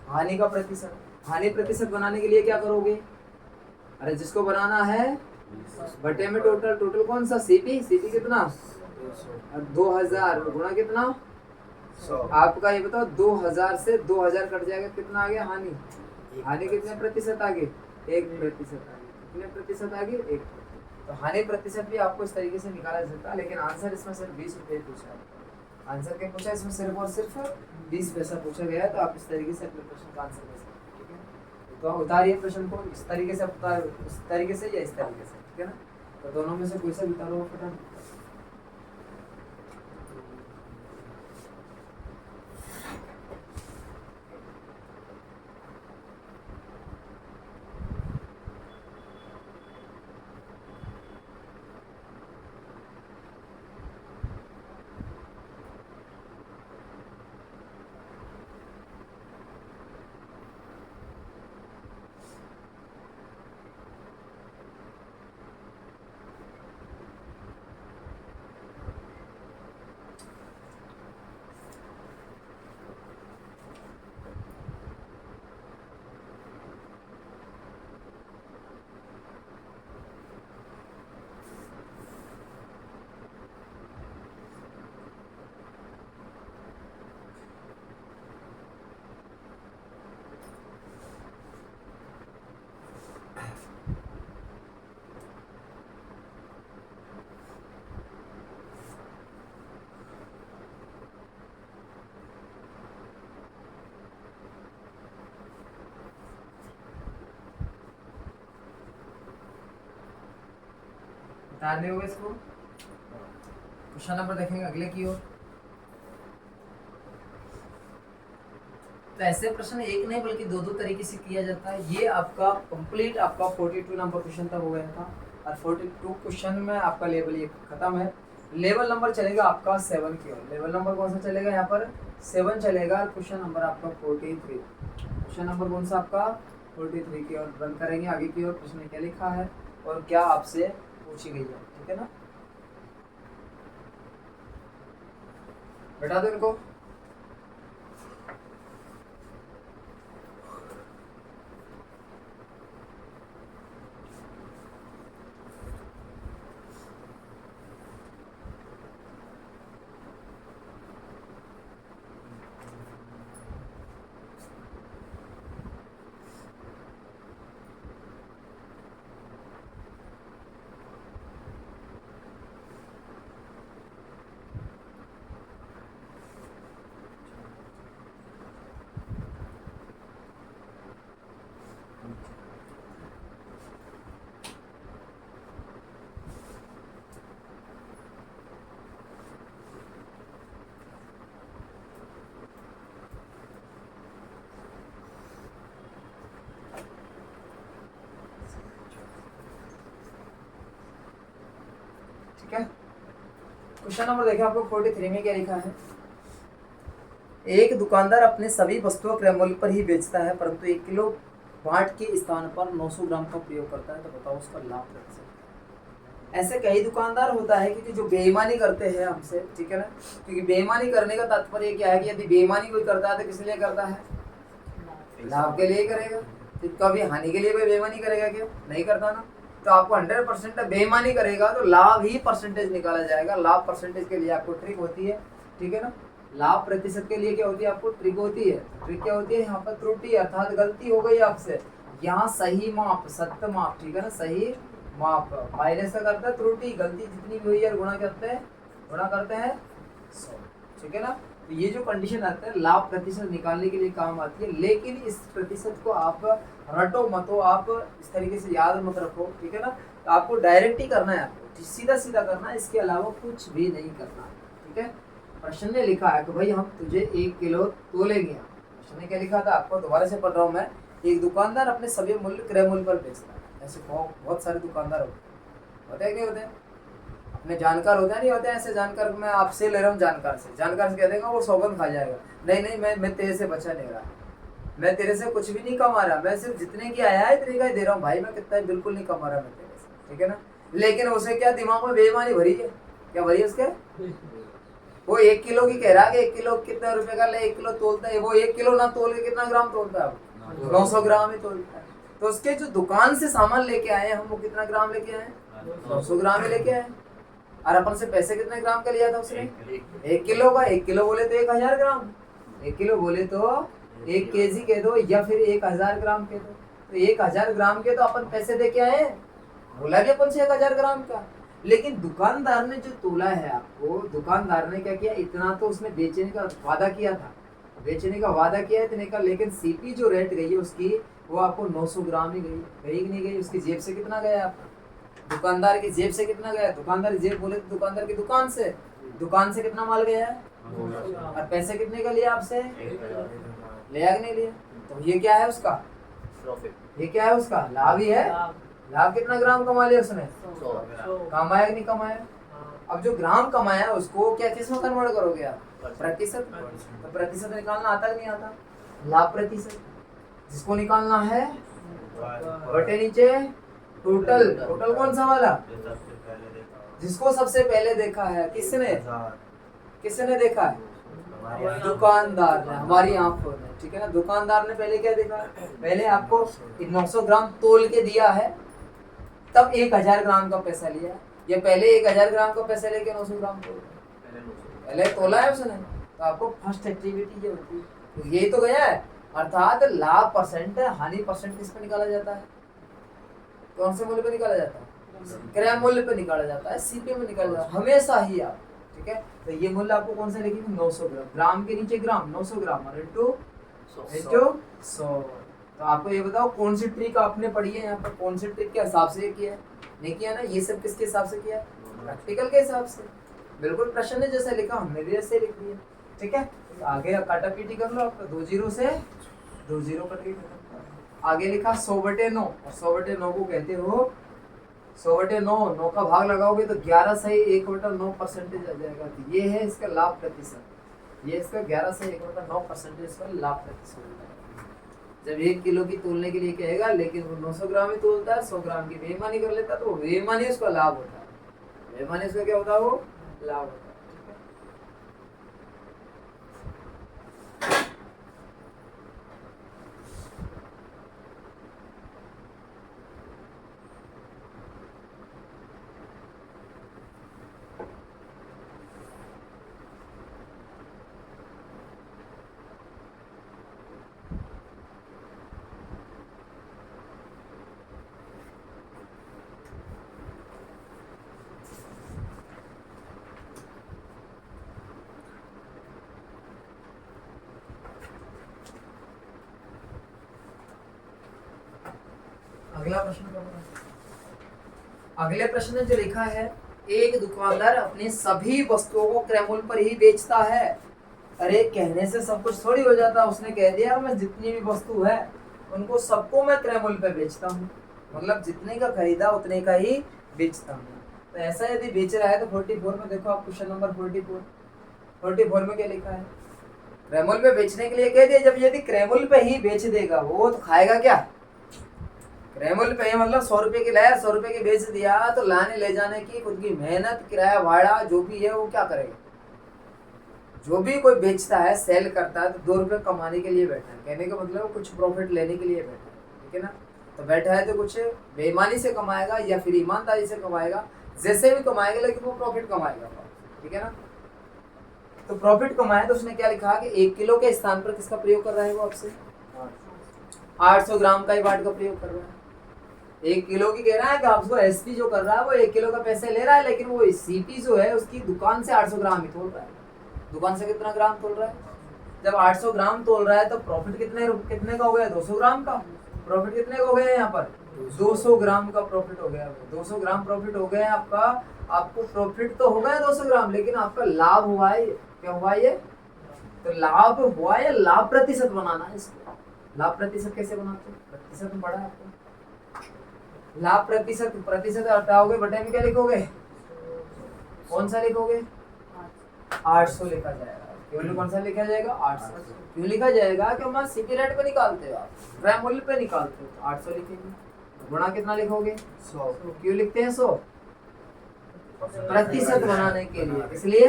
हानि का प्रतिशत। हानि प्रतिशत बनाने के लिए क्या करोगे? अरे जिसको बनाना है बटे में टोटल, टोटल कौन सा? सीपी। सीपी कितना? 2000 गुणा कितना? 100। आपका ये बताओ, 2000 से 2000 कट जाएगा, कितना आ गया हानि? हानि कितने प्रतिशत आ गए? 1% आ गए। कितने प्रतिशत आ गए? 1। तो हानि प्रतिशत भी आपको इस तरीके से निकाला जा सकता है, लेकिन आंसर इसमें सिर्फ 20 रुपये पूछा है। आंसर क्या पूछा? इसमें सिर्फ और सिर्फ 20 पैसा पूछा गया है। तो आप इस तरीके से अपने प्रश्न का आंसर दे सकते हैं, ठीक है। तो उतारिए प्रश्न को इस तरीके से, इस तरीके से या इस तरीके से, ठीक है ना। तो दोनों में से कोई सा उतारो फटाफट। उतारने होगा इसको। क्वेश्चन नंबर देखेंगे अगले की ओर। तो ऐसे प्रश्न एक नहीं बल्कि दो दो तरीके से किया जाता है। ये आपका कंप्लीट आपका 42 नंबर क्वेश्चन तक हो गया था और 42 क्वेश्चन में आपका लेवल ये खत्म है। लेवल नंबर चलेगा आपका 7 की ओर। लेवल नंबर कौन सा चलेगा यहाँ पर 7 चलेगा। क्वेश्चन नंबर आपका 43। क्वेश्चन नंबर कौन सा आपका 43 की ओर रन करेंगे आगे की ओर। प्रश्न क्या लिखा है और क्या आपसे पूछी गई है, ठीक है ना। बैठा दो इनको। ठीक है, क्वेश्चन नंबर देखिए आपको 43 में क्या लिखा है। एक दुकानदार अपने सभी वस्तुओं क्रय मूल्य पर ही बेचता है परंतु 1 किलो बाट के स्थान पर 900 ग्राम का प्रयोग करता है, तो बताओ उसका लाभ प्रतिशत। ऐसे कई दुकानदार होता है कि जो बेईमानी करते हैं हमसे, ठीक है ना। क्योंकि बेईमानी करने का तात्पर्य क्या है कि यदि बेईमानी कोई करता है तो किस लिए करता है, लाभ के लिए करेगा। तो कभी हानि के लिए कोई बेईमानी करेगा क्या, नहीं करता ना। तो आपको 100% बेईमानी करेगा तो लाभ ही परसेंटेज निकाला जाएगा। लाभ परसेंटेज के लिए आपको ट्रिक होती है, ठीक है ना। लाभ प्रतिशत के लिए क्या होती है, आपको ट्रिक होती है। ट्रिक क्या होती है, यहाँ पर त्रुटि अर्थात गलती हो गई आपसे, यहाँ सही माप सत्य माप, ठीक है ना, सही माप माइनस का करता है त्रुटि, गलती जितनी भी हुई है गुणा करते हैं 100, ठीक है ना। तो ये जो कंडीशन आता है लाभ प्रतिशत निकालने के लिए काम आती है, लेकिन इस प्रतिशत को आप रटो मतो, आप इस तरीके से याद मत रखो, ठीक है ना। तो आपको डायरेक्ट ही करना है, आपको सीधा सीधा करना है, इसके अलावा कुछ भी नहीं करना, ठीक है। प्रश्न ने लिखा है कि भाई हम तुझे 1 किलो तोलेंगे। प्रश्न ने क्या लिखा था, आपको दोबारा से पढ़ रहा हूँ मैं। एक दुकानदार अपने सभी मूल्य क्रय मूल्य पर बेचता है। ऐसे बहुत सारे दुकानदार होते हैं, नहीं होते हैं, अपने जानकार होते हैं, नहीं होते हैं। ऐसे जानकार मैं आपसे ले रहा हूँ, जानकार से कह देगा वो सौगंध खा जाएगा, नहीं मैं तेरे से बचा नहीं रहा, मैं तेरे से कुछ भी नहीं कमा रहा, मैं सिर्फ जितने की आया है इतने का ही दे रहा हूँ भाई, मैं कितना बिल्कुल नहीं कमा रहा मैं तेरे से, ठीक है ना। लेकिन उसे क्या दिमाग में बेईमानी भरी है, क्या भरी है उसके, वो 1 किलो की कह रहा है कि 1 किलो कितने रुपए का ले, 1 किलो तोलता है वो, 1 किलो ना तोल के कितना ग्राम तोलता है, 900 ग्राम ही तोलता है। तो उसके जो दुकान से सामान लेके आए हम, वो कितना ग्राम लेके आए, 900 ग्राम ही लेके आए। और अपन से पैसे कितने ग्राम का लिया था उसने, 1 किलो का। 1 किलो बोले तो 1000 ग्राम, 1 किलो बोले तो 1 केजी कह दो या फिर 1000 ग्राम कह दो। तो 1000 ग्राम के तो अपन पैसे दे के आए, बोला भी अपन से 1000 ग्राम का। लेकिन दुकानदार ने जो तोला है आपको, दुकानदार ने क्या किया, इतना तो उसने बेचने का वादा किया था, इतने का, लेकिन सीपी जो रेट गई है उसकी, वो आपको 900 ग्राम ही गई कि नहीं गई। उसकी जेब से कितना गया आपका, दुकानदार की जेब से कितना गया, दुकानदार की जेब बोले तो दुकानदार की दुकान से कितना माल गया है, और पैसे कितने का लिया आपसे, लिया कि नहीं लिया। तो ये क्या है उसका, ये क्या है उसका लाभ ही है। लाभ कितना ग्राम कमा लिया उसने, कमाया कि नहीं कमाया। अब जो ग्राम कमाया उसको क्या किस में कन्वर्ट करोगे आप, प्रतिशत। तो प्रतिशत निकालना आता कि नहीं आता, लाभ प्रतिशत जिसको निकालना है बटे नीचे टोटल। टोटल कौन सा वाला, जिसको सबसे पहले देखा है, किसने देखा है, दुकानदार ने, हमारी आंखों ने, ठीक है ना। दुकानदार ने पहले क्या देखा, पहले आपको 900 ग्राम तोल के दिया है, तब 1000 ग्राम का पैसा लिया, या पहले 1000 ग्राम का पैसा लेके 900 ग्राम पहले तोला है उसने। तो आपको फर्स्ट एक्टिविटी जो होती है तो यही तो गया है। अर्थात लाभ परसेंट, हानि परसेंट किस पे निकाला जाता है, कौन से मूल्य पे निकाला जाता है, क्रय मूल्य पे निकाला जाता है, सीपी में निकाला जाता है हमेशा ही आप, ठीक है। तो ये मूल्य आपको कौन सा लिखेंगे, 900 ग्राम, ग्राम के नीचे ग्राम, 900 ग्राम और इनटू 100। तो आपको ये बताओ कौन सी ट्रिक आपने पढ़ी है यहाँ पर, कौन सी ट्रिक के हिसाब से किया है, नहीं किया ना। ये सब किसके हिसाब से किया, प्रैक्टिकल के हिसाब से, बिल्कुल प्रश्न ने जैसा लिखा हमने भी ऐसे लिख दिया, ठीक है। तो आगे काटा पीटी कर लो, आपका 2 0 से दो जीरो कट गई। आगे लिखा 100/9 और 100/9 को कहते हो 100/9, 9 का भाग लगाओगे तो 11 सही 1/9% आ जाएगा। तो ये है इसका लाभ प्रतिशत, ये इसका 11 से 1/9% इसका लाभ प्रतिशत होता है। जब 1 किलो की तोलने के लिए कहेगा लेकिन वो 900 ग्राम ही तोलता है, 100 ग्राम की बेईमानी कर लेता है, तो बेईमानी उसका लाभ होता है। बेईमानी उसका क्या होता है? वो लाभ होता है। अगला प्रश्न अगले प्रश्न में जो लिखा है, एक दुकानदार अपनी सभी वस्तुओं को क्रय मूल्य पर ही बेचता है। अरे कहने से सब कुछ थोड़ी हो जाता, उसने कह दिया मैं जितनी भी वस्तु है उनको सबको मैं क्रय मूल्य पर बेचता हूँ, मतलब जितने का खरीदा उतने का ही बेचता हूँ। तो ऐसा यदि बेच रहा है तो 44 में देखो आप क्वेश्चन नंबर 44 में क्या लिखा है? क्रय मूल्य पे बेचने के लिए कह दिया। जब यदि क्रय मूल्य पे ही बेच देगा वो तो खाएगा क्या? क्रय मूल्य पे मतलब 100 रुपए की लाया, 100 रुपए की बेच दिया, तो लाने ले जाने की खुद की मेहनत, किराया भाड़ा जो भी है वो क्या करेगा? जो भी कोई बेचता है, सेल करता है, तो 2 रुपए कमाने के लिए बैठा है। कहने का मतलब कुछ प्रॉफिट लेने के लिए बैठा है, ठीक है ना? तो बैठा है तो कुछ बेईमानी से कमाएगा या फिर ईमानदारी से कमाएगा, जैसे भी कमाएगा लेकिन वो प्रॉफिट कमाएगा, ठीक है ना? तो प्रॉफिट कमाए तो उसने क्या लिखा कि 1 किलो के स्थान पर किसका प्रयोग कर रहा है? वो आपसे 800 ग्राम का ही वाट का प्रयोग कर रहा है। 1 किलो की कह रहा है कि आपको एसपी जो कर रहा है वो 1 किलो का पैसे ले रहा है, लेकिन वो सीपी जो है उसकी दुकान से 800 ग्राम ही तोल रहा है। दुकान से कितना ग्राम तोल रहा है? जब 800 ग्राम तोल रहा है तो प्रॉफिट कितने का हो गया? 200 ग्राम का। प्रॉफिट कितने का हो गया यहाँ पर? 200 ग्राम का प्रॉफिट हो गया। 200 ग्राम प्रॉफिट हो गया आपका। आपको प्रॉफिट तो हो गया 200 ग्राम, लेकिन आपका लाभ हुआ है, क्या हुआ ये? तो लाभ हुआ है, लाभ प्रतिशत बनाना है इसको। लाभ प्रतिशत कैसे बनाते हैं? प्रतिशत में बड़ा आपको लाभ प्रतिशत हटाओगे, बटे में क्या लिखोगे? कौन सा लिखोगे? 800 लिखा जाएगा। केवल कौन सा लिखा जाएगा? 800। क्यों लिखा जाएगा? कि हम सीपी रेट पे निकालते हो, आप क्रय मूल्य पे निकालते हो, तो 800 लिखेंगे। गुणा कितना लिखोगे? 100। क्यों लिखते हैं 100? प्रतिशत बनाने के लिए। इसलिए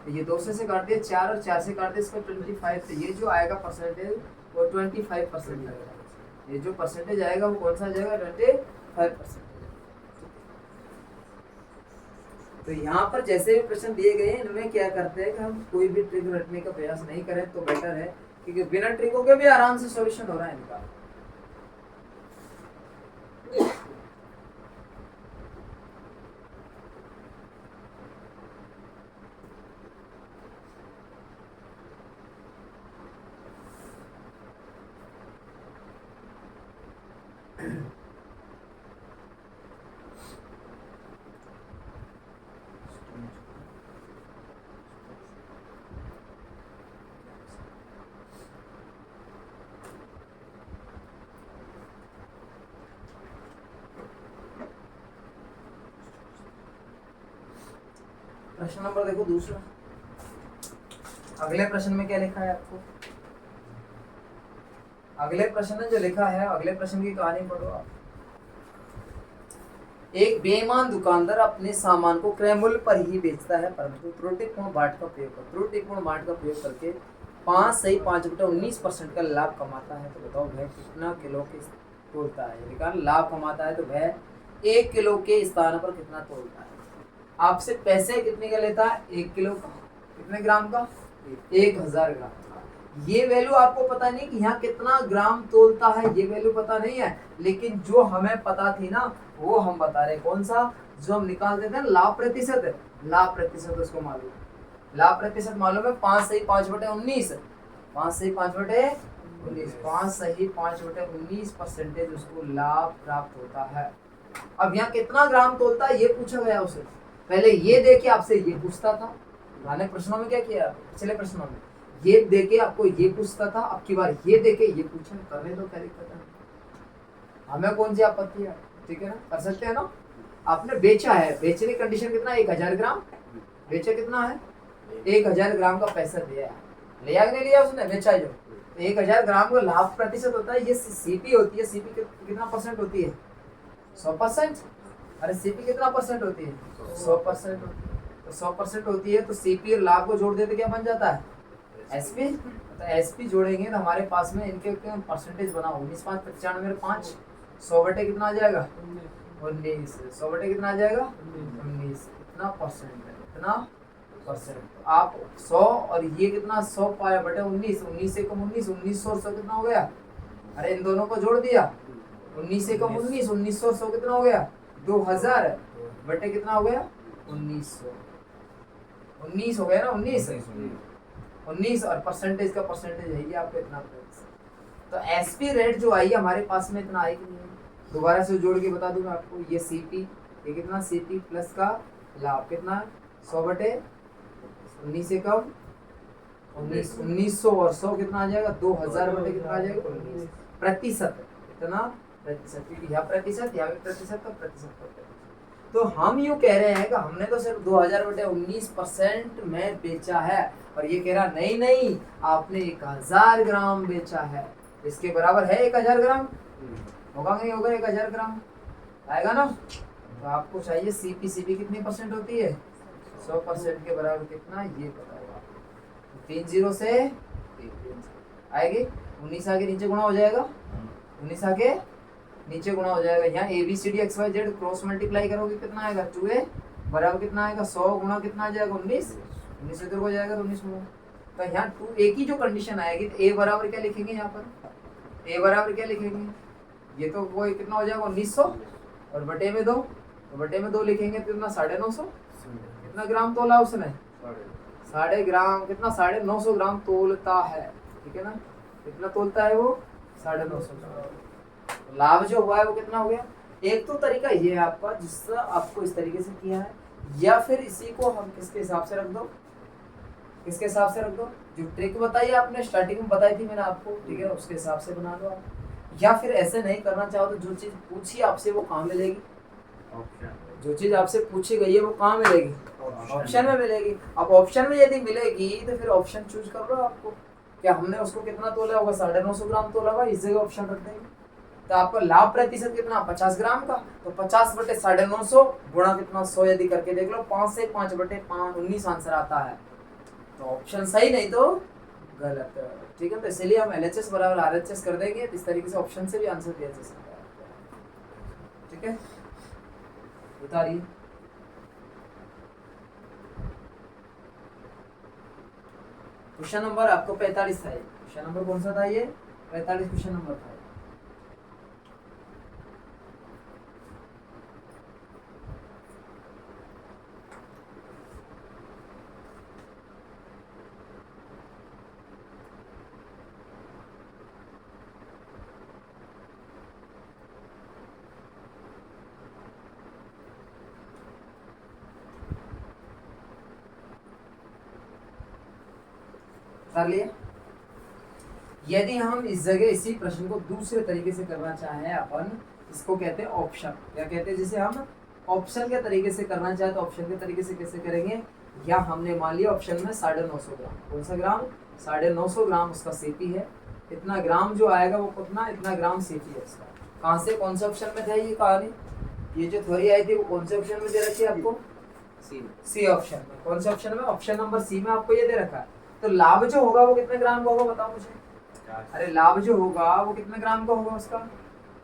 ये 200 से काट दिया 4 और 4 से काट दिया इसको 25, तो ये जो आएगा परसेंटेज वो 25% लगेगा। ये जो परसेंटेज आएगा वो कौन सा जाएगा? 25%। तो यहाँ पर जैसे भी प्रश्न दिए गए हैं इनमें क्या करते हैं कि हम कोई भी ट्रिक रटने का प्रयास नहीं करें तो बेटर है, क्योंकि बिना ट्रिकों के भी आराम से सॉल्यूशन हो रहा है इनका। प्रश्न नंबर देखो दूसरा। अगले प्रश्न में क्या लिखा है आपको? अगले प्रश्न में जो लिखा है, अगले प्रश्न की कहानी पढ़ो आप। एक बेईमान दुकानदार अपने सामान को क्रय मूल्य पर ही बेचता है, परंतु त्रुटिपूर्ण बाट का प्रयोग करके 5 सही 5/19% का लाभ कमाता है। तो बताओ वह कितना किलो के तोलता है? यदि लाभ कमाता है तो वह 1 किलो के स्थान पर कितना तोलता है? आपसे पैसे कितने का लेता है? 1 किलो का। कितने ग्राम का? 1000 ग्राम का। ये वैल्यू आपको पता नहीं कि यहाँ कितना ग्राम तोलता है, ये वैल्यू पता नहीं है, लेकिन जो हमें पता थी ना वो हम बता रहे। कौन सा? जो हम निकालते थे लाभ प्रतिशत। लाभ प्रतिशत उसको मालूम है। लाभ प्रतिशत मालूम है 5 सही 5/19। 5 सही 5/19। 5 सही 5/19% उसको लाभ प्राप्त होता है। अब यहाँ कितना ग्राम तोलता है ये पूछा गया उसे। पहले ये देखिए आपसे ये पूछता था, पुराने प्रश्नों में क्या किया? पिछले प्रश्नों में ये देके आपको ये पूछता था, अब की बार ये देके ये पूछे, करने दो, क्या दिक्कत है, हमें कौन सी आपत्ति है, ठीक है ना, कर सकते हैं ना। आपने बेचा है, बेचने की कंडीशन कितना, 1000 ग्राम बेचा, कितना है 1000 ग्राम का पैसा दिया है, लिया कि नहीं लिया उसने, बेचा जो, तो 1000 ग्राम का लाभ प्रतिशत होता है, ये सीपी होती है, सीपी कितना परसेंट होती है, 100%। अरे सीपी कितना परसेंट होती है, 100% होती है, तो 100% होती है, तो सीपी और लाभ को जोड़ देते क्या बन जाता है, एसपी। तो एसपी जोड़ेंगे तो हमारे पास में इनके परसेंटेज बनाओ, 19 5 95 5, 100 बटे कितना आ जाएगा 19, 100 बटे कितना आ जाएगा 19, इतना परसेंट है, इतना परसेंट। आप 100 और ये कितना 100 पाया बटे 19, 19 से कम 19, 1900 और 100 कितना हो गया, अरे इन दोनों को जोड़ दिया, 19 से कम 19, 1900 100 कितना हो गया 2000 बटे कितना हो गया 1900, 19 हो गया ना, 19 और परसेंटेज का परसेंटेज है ये आपका इतना। तो एसपी रेट जो आई हमारे पास में इतना आई कि नहीं, दोबारा से जोड़ के बता दूंगा आपको, ये सीपी, ये कितना सीपी प्लस का लाभ कितना 100 बटे 19 से कम 1900 और 100 कितना आ जाएगा 2000 बटे कितना आ जाएगा 19 प्रतिशत, इतना प्रतिशत, क्योंकि यहाँ प्रतिशत यहाँ प्रतिशत का प्रतिशत। तो हम यूँ कह रहे हैं कि हमने तो सिर्फ 2000 बटे 19% में बेचा है, और ये कह रहा नहीं नहीं आपने 1000 ग्राम बेचा है, इसके बराबर है 1000 ग्राम, होगा नहीं होगा 1000 ग्राम आएगा ना। तो आपको चाहिए सीपी, सीपी कितनी परसेंट होती है 100% के बराबर कितना, ये बताएगा, 3 0 से आएगी, 19 आगे नीचे गुणा हो जाएगा, 19 आगे नीचे गुणा हो जाएगा, यहाँ ABCD XYZ क्रॉस मल्टीप्लाई करोगे कितना आएगा 2A बराबर कितना आएगा 100 गुणा कितना आ जाएगा 19, 19 इधर हो जाएगा तो 19 गुणा, तो यहाँ 2A की जो कंडीशन आएगी तो A बराबर क्या लिखेंगे, यहाँ पर A बराबर क्या लिखेंगे, ये तो वो कितना हो जाएगा 1900 और बटे में 2, तो बटे में 2 लिखेंगे तो कितना 950, कितना ग्राम तोला उसने, 9.5 ग्राम, कितना 950 ग्राम तोलता है, ठीक है ना, कितना तोलता है वो 950 ग्राम। लाभ जो हुआ है वो कितना हो गया। एक तो तरीका ये है आपका जिससे आपको इस तरीके से किया है, या फिर इसी को हम किसके हिसाब से रख दो, किसके हिसाब से रख दो, जो ट्रिक बताई आपने स्टार्टिंग में बताई थी मैंने आपको, ठीक है, उसके हिसाब से बना लो आप, या फिर ऐसे नहीं करना चाहो तो जो चीज पूछी आपसे वो कहाँ मिलेगी, जो चीज आपसे पूछी गई है वो कहाँ मिलेगी, ऑप्शन में मिलेगी। अब ऑप्शन में यदि मिलेगी तो फिर ऑप्शन चूज कर लो आपको, क्या हमने उसको कितना तोला होगा 950 ग्राम तोला होगा, इस जगह ऑप्शन रख देंगे। तो आपका लाभ प्रतिशत कितना 50 ग्राम का, तो 50 बटे 950 गुणा कितना 100 यदि करके देख लो, 5 से 5 बटे 19 आंसर आता है, तो ऑप्शन सही नहीं तो गलत, ठीक है। तो इसलिए हम LHS बराबर RHS कर देंगे, इस तरीके से ऑप्शन से भी आंसर दिया जा सकता है, ठीक है। उतारिए क्वेश्चन नंबर आपको 45 था, क्वेश्चन नंबर कौन सा था ये 45 क्वेश्चन नंबर था। कर लिया। यदि हम इस जगह इसी प्रश्न को दूसरे तरीके से करना चाहें, अपन इसको कहते हैं ऑप्शन, क्या कहते हैं, जिसे हम ऑप्शन के तरीके से करना चाहे तो ऑप्शन के तरीके से कैसे करेंगे। या हमने मान लिया ऑप्शन में 950 ग्राम, कौन सा ग्राम 950 ग्राम उसका सीपी है, इतना ग्राम जो आएगा वो कितना, इतना ग्राम सीपी है उसका। कहाँ से, कौन से ऑप्शन में था ये कहानी, ये जो थ्योरी आई थी वो कौन से ऑप्शन में दे रखी है आपको, सी ऑप्शन में। कौन से ऑप्शन में, ऑप्शन नंबर सी में आपको ये दे रखा है। तो लाभ जो होगा वो कितने ग्राम का होगा बताओ मुझे, अरे लाभ जो होगा वो कितने ग्राम का होगा उसका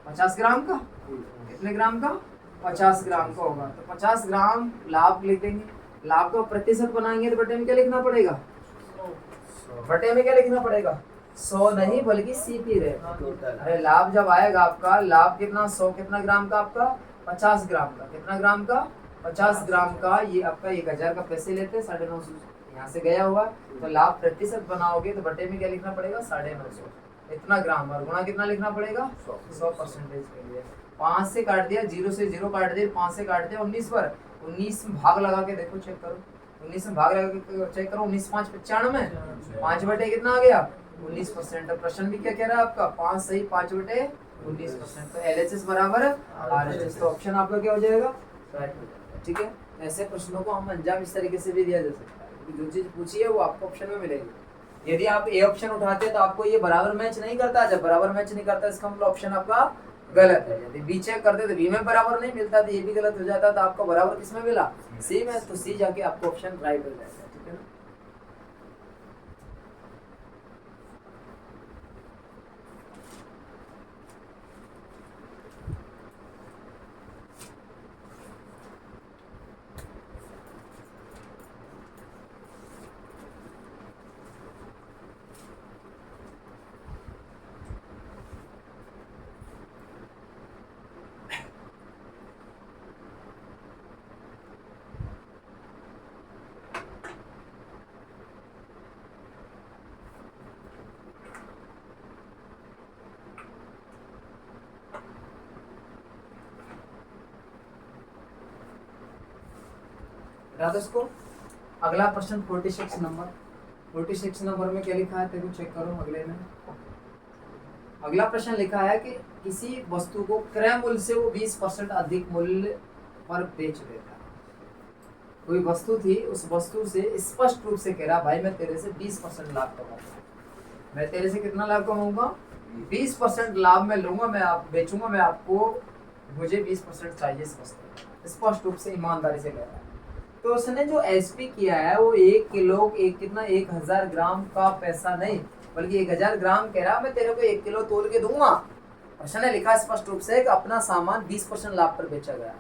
50 ग्राम का, कितने ग्राम का 50 ग्राम का होगा। तो 50 ग्राम लाभ लिख देंगे, लाभ का प्रतिशत बनाएंगे तो बटे में क्या लिखना पड़ेगा, बटे में क्या लिखना पड़ेगा 100 नहीं बल्कि सीपी रेट। अरे लाभ जब आएगा आपका, लाभ कितना 100 कितना ग्राम का आपका 50 ग्राम का, कितना ग्राम का 50 ग्राम का, ये आपका 1000 का पैसे लेते हैं 950 यहाँ से गया हुआ, तो लाभ प्रतिशत बनाओगे तो बटे में क्या लिखना पड़ेगा 950 इतना ग्राम, और गुणा कितना लिखना पड़ेगा 100% के लिए। 5 से काट दिया, 0 से 0 काट दिया, 5 से काट दिया 19 पर, 19 में भाग लगा के देखो, चेक करो 19 में भाग लगा चेक करो, 19 5 95, 5 बटे कितना आ गया 19%। प्रश्न भी क्या कह रहा है आपका 5 सही 5 बटे 19%। तो LHS बराबर RHS, तो ऑप्शन आपका क्या हो जाएगा राइट हो जाएगा। ठीक है, ऐसे प्रश्नों को हम अंजाम इस तरीके से भी दिया जा सकता है, क्योंकि जो चीज पूछी है वो आपको ऑप्शन में मिलेगी। यदि आप ए ऑप्शन उठाते हैं तो आपको ये बराबर मैच नहीं करता, जब बराबर मैच नहीं करता इसका मतलब ऑप्शन आपका गलत है। यदि बी चेक करते तो बी में बराबर नहीं मिलता तो ये भी गलत हो जाता, तो आपको बराबर किसमें मिला सी में, तो सी जाके आपको ऑप्शन राइट हो जाएगा। ठीक है ना, को अगला प्रश्न 46 नंबर, 46 नंबर में क्या लिखा है तेरे को चेक करो। अगले में अगला प्रश्न लिखा है कि किसी वस्तु को क्रय मूल्य से वो 20% अधिक मूल्य पर बेच देता है। कोई वस्तु थी, उस वस्तु से स्पष्ट रूप से कह रहा भाई मैं तेरे से 20% लाभ कमाऊंगा, मैं तेरे से कितना लाभ कमाऊंगा 20% लाभ में लूंगा, मैं आप बेचूंगा, मैं आपको मुझे 20% चाहिए इस वस्तु, स्पष्ट रूप से ईमानदारी से कह रहा है। तो उसने जो एसपी किया है वो 1 किलो कितना 1000 ग्राम का पैसा नहीं बल्कि 1000 ग्राम कह रहा मैं तेरे को 1 किलो तोल के दूंगा। प्रश्न ने लिखा स्पष्ट रूप से कि अपना सामान 20% लाभ पर बेचा गया।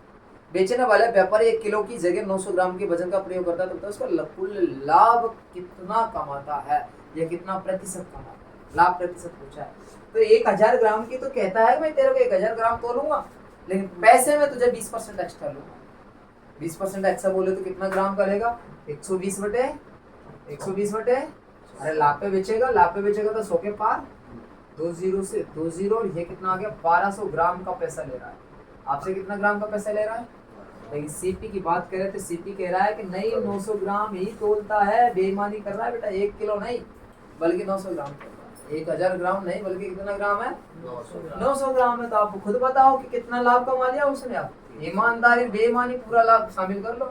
बेचने वाले व्यापारी 1 किलो की जगह 900 ग्राम के वजन का प्रयोग करता है, तो उसका कुल लाभ कितना कमाता है या कितना प्रतिशत कमाता है, लाभ प्रतिशत पूछा है। तो 1000 ग्राम की तो कहता है मैं तेरे को 1000 ग्राम तोलूंगा, लेकिन पैसे में तुझे 20% एक्स्ट्रा लूंगा। 20% एक्स्ट्रा बोले तो कितना ग्राम करेगा 120 बटे अरे लाभ पे बेचेगा, लाभ पे बेचेगा तो 100 के पार 2 जीरो से 2 जीरो, और ये कितना आ गया 1200 ग्राम का पैसा ले रहा है। आपसे कितना ग्राम का पैसा ले रहा है, लेकिन सीपी की बात करें तो सीपी कह रहा है कि नहीं 900 ग्राम ही तोलता है, बेईमानी कर रहा है बेटा, 1 किलो नहीं बल्कि 900 ग्राम तोल रहा है, 1000 ग्राम नहीं बल्कि कितना ग्राम है 900 ग्राम है। तो आप खुद बताओ कि कितना लाभ कमा लिया उसने, आप ईमानदारी बेईमानी पूरा लाभ शामिल कर लो,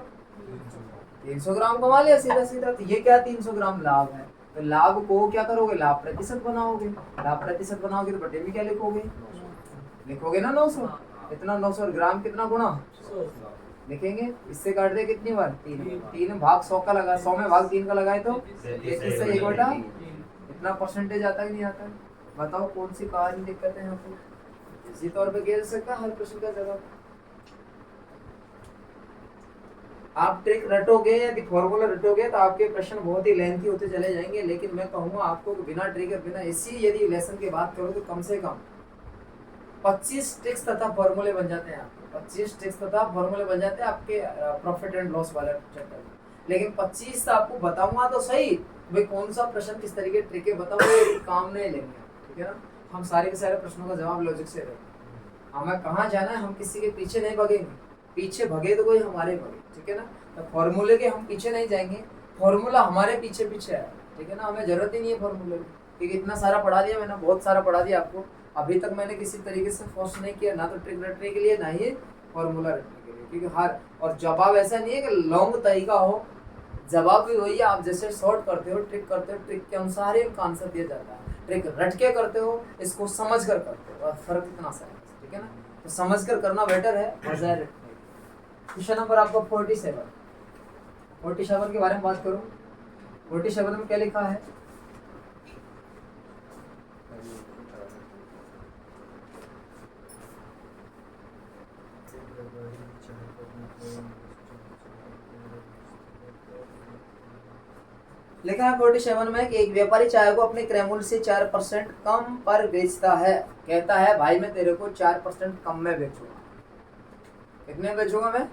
300 ग्राम कमा लिया सीधा सीधा। तो ये क्या 300 ग्राम लाभ है, तो लाभ को क्या करोगे लाभ प्रतिशत बनाओगे, लाभ प्रतिशत बनाओगे तो बटे में क्या लिखोगे ना 900, इतना 900 ग्राम कितना गुना लिखेंगे, इससे काट दे कितनी बार 3 भाग 100 का लगा, 100 में भाग 3 का लगाए तो 33 से 1 बटा इतना परसेंटेज आता ही नहीं आता है। बताओ कौन सी कहानी दिक्कत है यहाँ पे, इसी तौर पे कह सकता हर प्रश्न का जवाब। आप ट्रिक रटोगे यदि फॉर्मूला रटोगे तो आपके प्रश्न बहुत ही लेंथी होते चले जाएंगे, लेकिन मैं कहूँगा आपको कि बिना ट्रिक बिना इसी यदि लेसन की बात करो तो कम से कम 25 ट्रिक्स तथा फॉर्मूले बन जाते हैं आपके, 25 ट्रिक्स तथा फॉर्मूले बन जाते हैं आपके प्रॉफिट एंड लॉस वाले चैप्टर में। लेकिन 25 आपको बताऊंगा तो सही भाई कौन सा प्रश्न किस तरीके ट्रिक बताऊंगा, काम नहीं लेंगे, ठीक है ना। हम सारे के सारे प्रश्नों का जवाब लॉजिक से देंगे, हमें कहाँ जाना है, हम किसी के पीछे नहीं भगेंगे, पीछे भगे तो कोई हमारे भगे, ठीक है ना। तो फॉर्मूले के हम पीछे नहीं जाएंगे, फॉर्मूला हमारे पीछे पीछे है, ठीक है ना। हमें जरूरत ही नहीं है फॉर्मूले की, क्योंकि इतना सारा पढ़ा दिया मैंने, बहुत सारा पढ़ा दिया आपको। अभी तक मैंने किसी तरीके से फोर्स नहीं किया, ना तो ट्रिक रटने के लिए ना ही फॉर्मूला रटने के लिए, क्योंकि हर और जवाब ऐसा नहीं है कि लॉन्ग तरीका हो, जवाब भी वही है। आप जैसे शॉर्ट करते हो, ट्रिक करते हो, ट्रिक के अनुसार ही उनका आंसर दिया जाता है। ट्रिक रट के करते हो, इसको समझ कर करते हो, और फर्क इतना सा है, ठीक है ना। तो समझ कर करना बेटर है बजाय रटने। क्वेश्चन नंबर आपका 47 के बारे में बात करूं। 47 में क्या लिखा है, लिखा है 47 में कि एक व्यापारी चाय को अपने क्रय मूल्य से 4% कम पर बेचता है। कहता है भाई मैं तेरे को 4% कम में बेचूंगा। कितने बेचूंगा मैं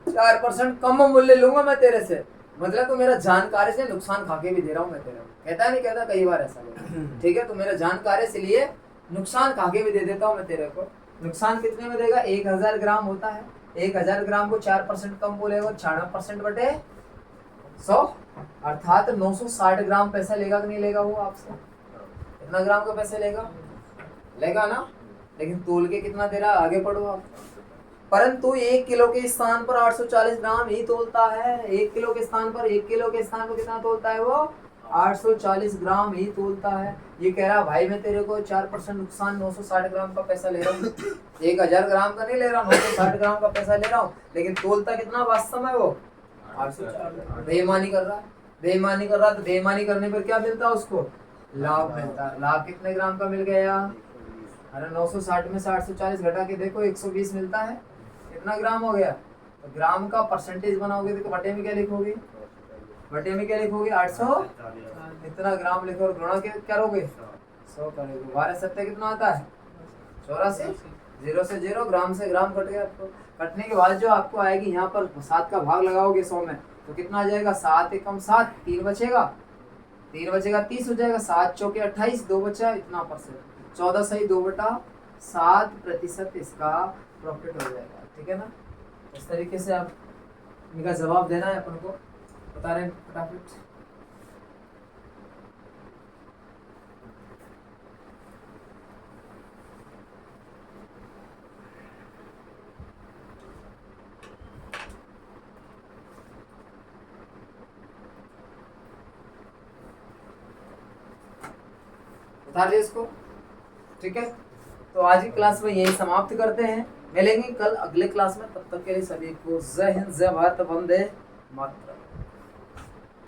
4% कम मूल्य लूंगा मैं तेरे से, मतलब तो मेरा जानकारी से नुकसान खा के भी दे रहा हूँ मैं तेरे को। कहता है नहीं कहता, कई बार ऐसा होता, ठीक है। तो मेरा जानकारी से लिए नुकसान खा के भी दे देता हूँ मैं तेरे को। नुकसान कितने में देगा, 1000 ग्राम होता है, 1000 ग्राम को 4% कम बोलेगा 96% बटे 100, अर्थात 960 ग्राम पैसा लेगा कि नहीं लेगा वो आपसे? कितना ग्राम का पैसा लेगा? लेगा ना। लेकिन तोल के कितना दे रहा है, आगे पढ़ो आप। परंतु 1 किलो के स्थान पर 840 ग्राम ही तोलता है। 1 किलो के स्थान पर, 1 किलो के स्थान पर कितना तोलता है वो? 840 ग्राम ही तोलता है। ये कह रहा भाई मैं तेरे को 4% नुकसान 960 ग्राम का पैसा ले रहा हूँ, 1000 ग्राम का नहीं ले रहा, 960 ग्राम का पैसा ले रहा हूँ, लेकिन तोलता कितना वास्तव में वो? 840। बेईमानी कर रहा है, बेईमानी कर रहा है। तो बेईमानी करने पर क्या मिलता है उसको? लाभ मिलता है। लाभ कितने ग्राम का मिल गया? अरे 960 में से 840 घटा के देखो, 120 मिलता है। कितना ग्राम हो गया? तो ग्राम का परसेंटेज बनाओगे तो बटे में क्या लिखोगे? बटे में क्या लिखोगे? 800 इतना ग्राम लिखो और गुणा करोगे 100 करोगे। 12 सत्ते कितना आता है? 84। 0 से 0, ग्राम से ग्राम कट गया। आपको कटने के बाद जो आपको आएगी यहाँ पर 7 का भाग लगाओगे 100 में, तो कितना आ जाएगा? 7 एकम 7, 3 बचेगा, 3 बचेगा 30 हो जाएगा। 7 चौके 28, 2 बचा इतना परसेंट, 14 सही 2/7% इसका प्रॉफिट हो जाएगा। ठीक है ना। इस तरीके से आप इनका जवाब देना है अपन को, बता रहे हैं फटाफट। बता दिए इसको। ठीक है, तो आज की क्लास में यही समाप्त करते हैं। मिलेंगे कल अगले क्लास में, तब तक के लिए सभी को जय हिंद, जय भारत, वंदे मातरम।